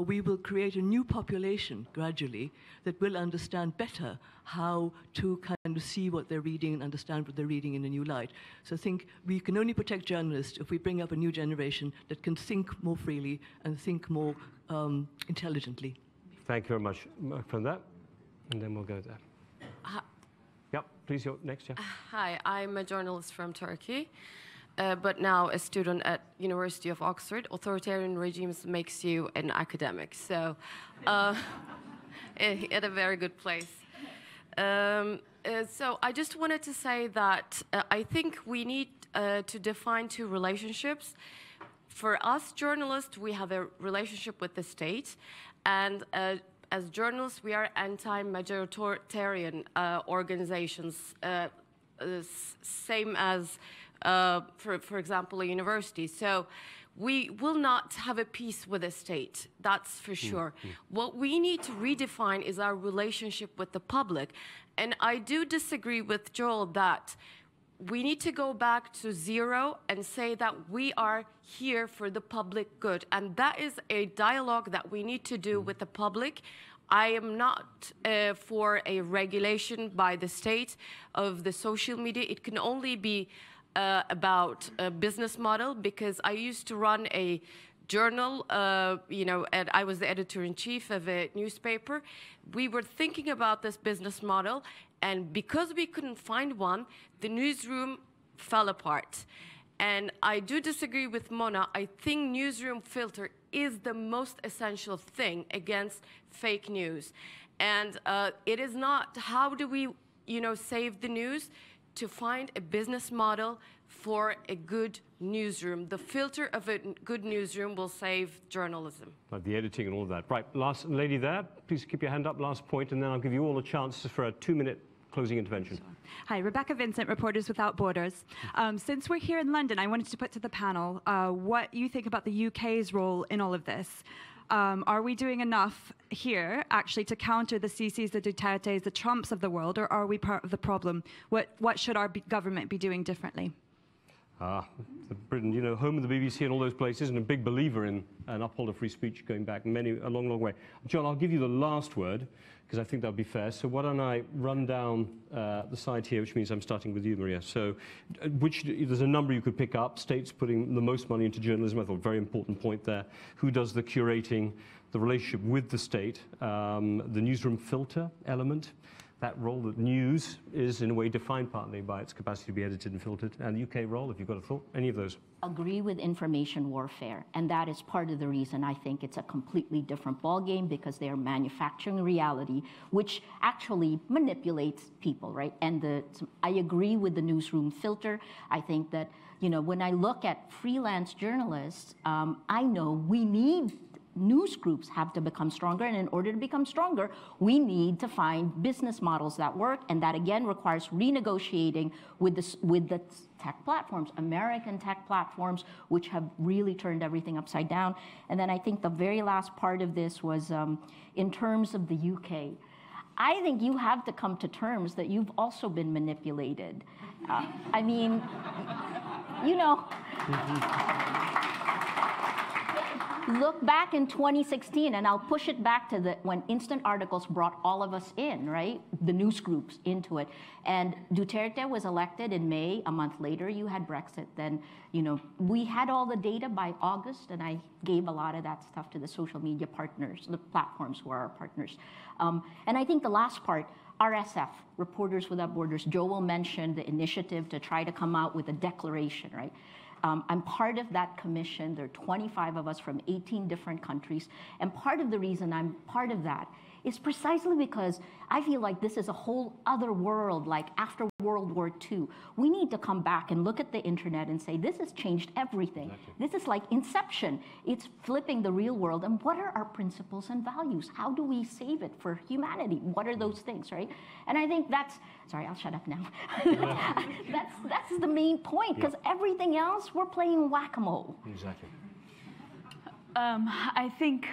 we will create a new population gradually that will understand better how to kind of see what they're reading and understand what they're reading in a new light. So I think we can only protect journalists if we bring up a new generation that can think more freely and think more intelligently. Thank you very much for that. And then we'll go there. Yep, please, you're next. Yeah. Hi, I'm a journalist from Turkey. But now a student at University of Oxford. Authoritarian regimes makes you an academic, so at a very good place. So I just wanted to say that I think we need to define two relationships. For us journalists, we have a relationship with the state, and as journalists, we are anti-majoritarian organizations, same as for example, a university. So we will not have a peace with the state, that's for sure. What we need to redefine is our relationship with the public. And I do disagree with Joel that we need to go back to zero and say that we are here for the public good. And that is a dialogue that we need to do with the public. I am not for a regulation by the state of the social media. It can only be about a business model, because I used to run a journal, and I was the editor-in-chief of a newspaper. We were thinking about this business model, and because we couldn't find one, the newsroom fell apart. And I do disagree with Mona. I think newsroom filter is the most essential thing against fake news. And it is not, how do we, save the news? To find a business model for a good newsroom. The filter of a good newsroom will save journalism. Like the editing and all of that. Right, last lady there, please keep your hand up, last point, and then I'll give you all a chance for a 2-minute closing intervention. Hi, Rebecca Vincent, Reporters Without Borders. Since we're here in London, I wanted to put to the panel what you think about the UK's role in all of this. Are we doing enough here, actually, to counter the Sisis, the Dutertes, the Trumps of the world, or are we part of the problem? What should our government be doing differently? Britain, home of the BBC and all those places, and a big believer in an upholder of free speech going back a long, long way. John, I'll give you the last word, because I think that would be fair. So why don't I run down the side here, which means I'm starting with you, Maria. So there's a number you could pick up. States putting the most money into journalism. I thought very important point there. Who does the curating, the relationship with the state, the newsroom filter element, that role, that news is in a way defined partly by its capacity to be edited and filtered, and the UK role, if you've got a thought, any of those? Agree with information warfare, and that is part of the reason I think it's a completely different ballgame, because they are manufacturing reality, which actually manipulates people, right? And I agree with the newsroom filter. I think that, you know, when I look at freelance journalists, I know we need news groups have to become stronger, and in order to become stronger, we need to find business models that work, and that again requires renegotiating with the tech platforms, American tech platforms, which have really turned everything upside down. And then I think the very last part of this was in terms of the UK. I think you have to come to terms that you've also been manipulated. I mean, you know. Look back in 2016, and I'll push it back to when instant articles brought all of us in, right? The news groups into it. And Duterte was elected in May. A month later, you had Brexit. Then, you know, we had all the data by August, and I gave a lot of that stuff to the social media partners, the platforms who are our partners. And I think the last part, RSF, Reporters Without Borders, Joel mentioned the initiative to try to come out with a declaration, right? I'm part of that commission. There are 25 of us from 18 different countries. And part of the reason I'm part of that is precisely because I feel like this is a whole other world, like after World War II. We need to come back and look at the internet and say, this has changed everything. Exactly. This is like Inception. It's flipping the real world. And what are our principles and values? How do we save it for humanity? What are those things, right? And I think that's, sorry, I'll shut up now. That's the main point, because everything else, we're playing whack-a-mole. Exactly. I think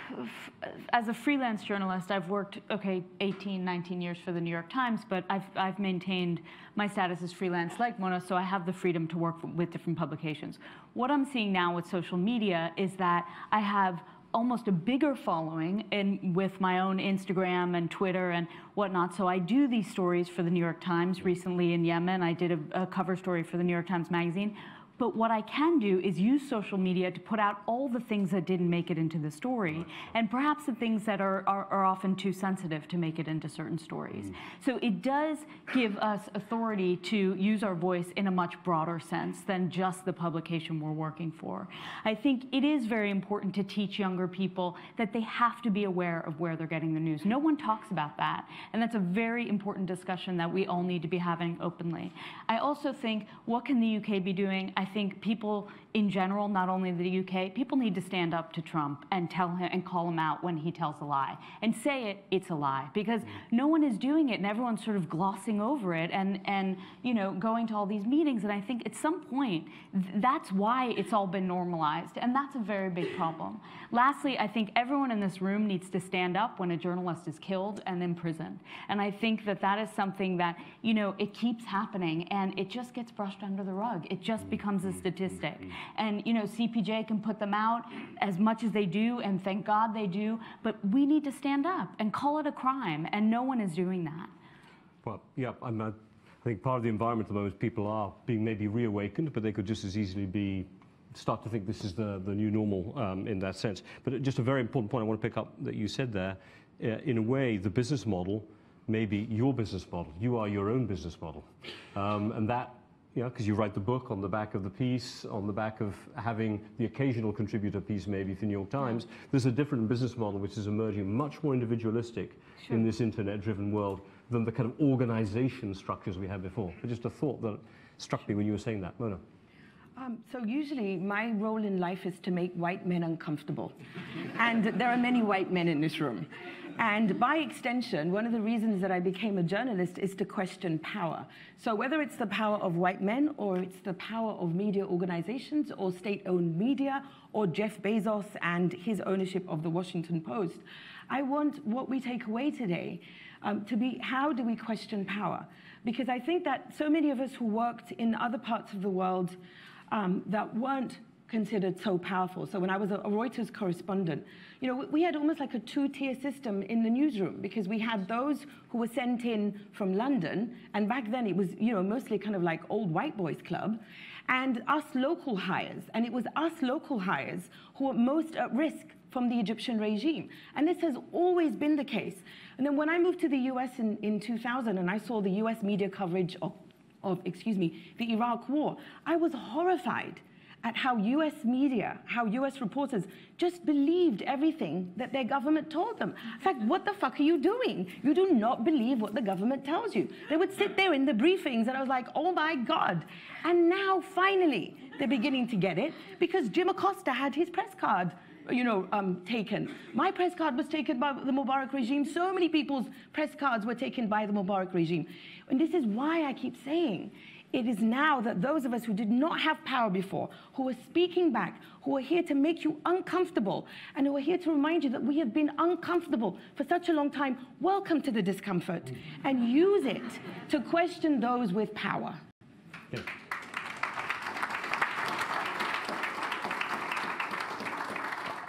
as a freelance journalist, I've worked, 18, 19 years for the New York Times, but I've maintained my status as freelance like Mona, so I have the freedom to work with different publications. What I'm seeing now with social media is that I have almost a bigger following with my own Instagram and Twitter and whatnot. So I do these stories for the New York Times. Recently in Yemen, I did a cover story for the New York Times Magazine. But what I can do is use social media to put out all the things that didn't make it into the story, and perhaps the things that are often too sensitive to make it into certain stories. So it does give us authority to use our voice in a much broader sense than just the publication we're working for. I think it is very important to teach younger people that they have to be aware of where they're getting the news. No one talks about that, and that's a very important discussion that we all need to be having openly. I also think, what can the UK be doing? I think people in general, not only the UK, people need to stand up to Trump and tell him and call him out when he tells a lie and say it's a lie, because no one is doing it and everyone's sort of glossing over it and you know, going to all these meetings. And I think at some point that's why it's all been normalized, and that's a very big problem. Lastly, I think everyone in this room needs to stand up when a journalist is killed and imprisoned, and I think that that is something that, you know, it keeps happening and it just gets brushed under the rug. It just becomes a statistic. And, you know, CPJ can put them out as much as they do, and thank God they do, but we need to stand up and call it a crime, and no one is doing that. Well, yeah, I think part of the environment at the moment, people are being maybe reawakened, but they could just as easily start to think this is the new normal in that sense. But just a very important point I want to pick up that you said there, in a way, the business model may be your business model. You are your own business model. And that, you know, because you write the book on the back of the piece, on the back of having the occasional contributor piece maybe for the New York Times, there's a different business model which is emerging, much more individualistic in this internet-driven world than the kind of organization structures we had before. But just a thought that struck me when you were saying that. Mona. So usually my role in life is to make white men uncomfortable. And there are many white men in this room. And by extension, one of the reasons that I became a journalist is to question power. So whether it's the power of white men, or it's the power of media organizations, or state-owned media, or Jeff Bezos and his ownership of the Washington Post, I want what we take away today to be, how do we question power? Because I think that so many of us who worked in other parts of the world that weren't considered so powerful. So when I was a Reuters correspondent, you know, we had almost like a two-tier system in the newsroom, because we had those who were sent in from London, and back then it was, you know, mostly kind of like old white boys club, and us local hires. And it was us local hires who were most at risk from the Egyptian regime. And this has always been the case. And then when I moved to the US in 2000 and I saw the US media coverage of the Iraq war, I was horrified at how US media, how US reporters just believed everything that their government told them. In fact, what the fuck are you doing? You do not believe what the government tells you. They would sit there in the briefings and I was like, oh my God. And now finally, they're beginning to get it because Jim Acosta had his press card taken. My press card was taken by the Mubarak regime. So many people's press cards were taken by the Mubarak regime. And this is why I keep saying, it is now that those of us who did not have power before, who are speaking back, who are here to make you uncomfortable, and who are here to remind you that we have been uncomfortable for such a long time, welcome to the discomfort, and use it to question those with power. Yeah.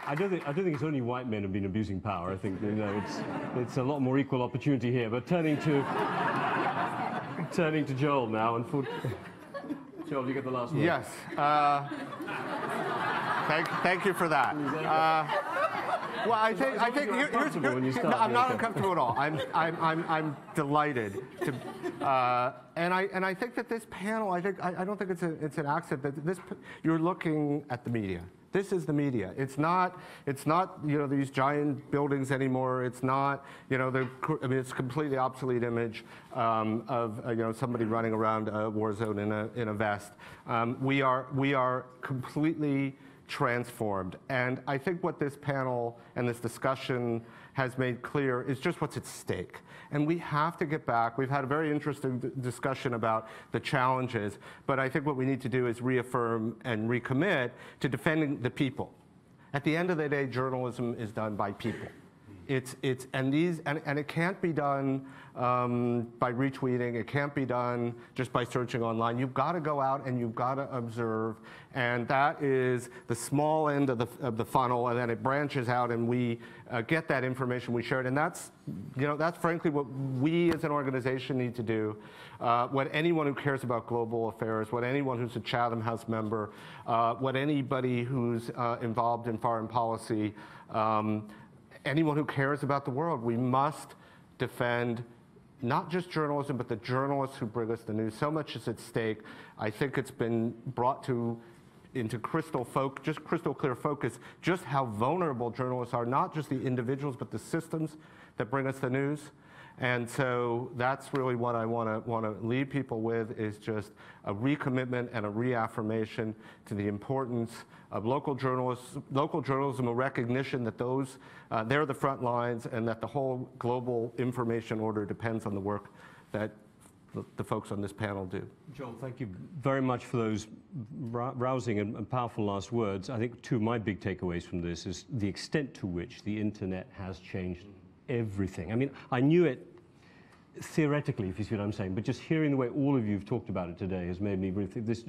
I don't think it's only white men who've been abusing power. I think it's a lot more equal opportunity here. But turning to Joel now, and Joel, you get the last word. Yes. Thank you for that. Well, I think here's I'm not uncomfortable at all. I'm delighted to, and I think that this panel. I don't think it's an accident that you're looking at the media. This is the media. It's not these giant buildings anymore. It's not it's a completely obsolete image of somebody running around a war zone in a vest. We are completely transformed, and I think what this panel and this discussion has made clear is just what's at stake. And we have to get back. We've had a very interesting discussion about the challenges, but I think what we need to do is reaffirm and recommit to defending the people. At the end of the day, journalism is done by people. And it can't be done by retweeting. It can't be done just by searching online. You've got to go out and you've got to observe, and that is the small end of the funnel, and then it branches out, and we get that information, we share it, and that's frankly what we as an organization need to do. What anyone who cares about global affairs, what anyone who's a Chatham House member, what anybody who's involved in foreign policy. Anyone who cares about the world, we must defend not just journalism, but the journalists who bring us the news. So much is at stake. I think it's been brought into crystal clear focus just how vulnerable journalists are, not just the individuals, but the systems that bring us the news. And so that's really what I want to leave people with, is just a recommitment and a reaffirmation to the importance of local journalism, a recognition that they're the front lines, and that the whole global information order depends on the work that the folks on this panel do. Joel, thank you very much for those rousing and powerful last words. I think two of my big takeaways from this is the extent to which the internet has changed everything. I mean, I knew it theoretically, if you see what I'm saying, but just hearing the way all of you have talked about it today has made me really think this,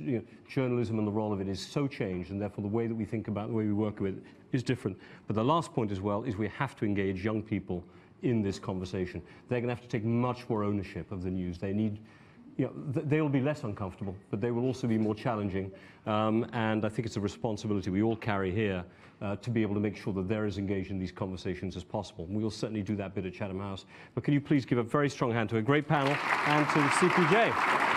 journalism and the role of it is so changed, and therefore the way that we think about the way we work with it is different. But the last point as well is we have to engage young people in this conversation. They're going to have to take much more ownership of the news. They need, they'll be less uncomfortable, but they will also be more challenging. And I think it's a responsibility we all carry here to be able to make sure that they're as engaged in these conversations as possible. And we'll certainly do that bit at Chatham House. But can you please give a very strong hand to a great panel and to the CPJ.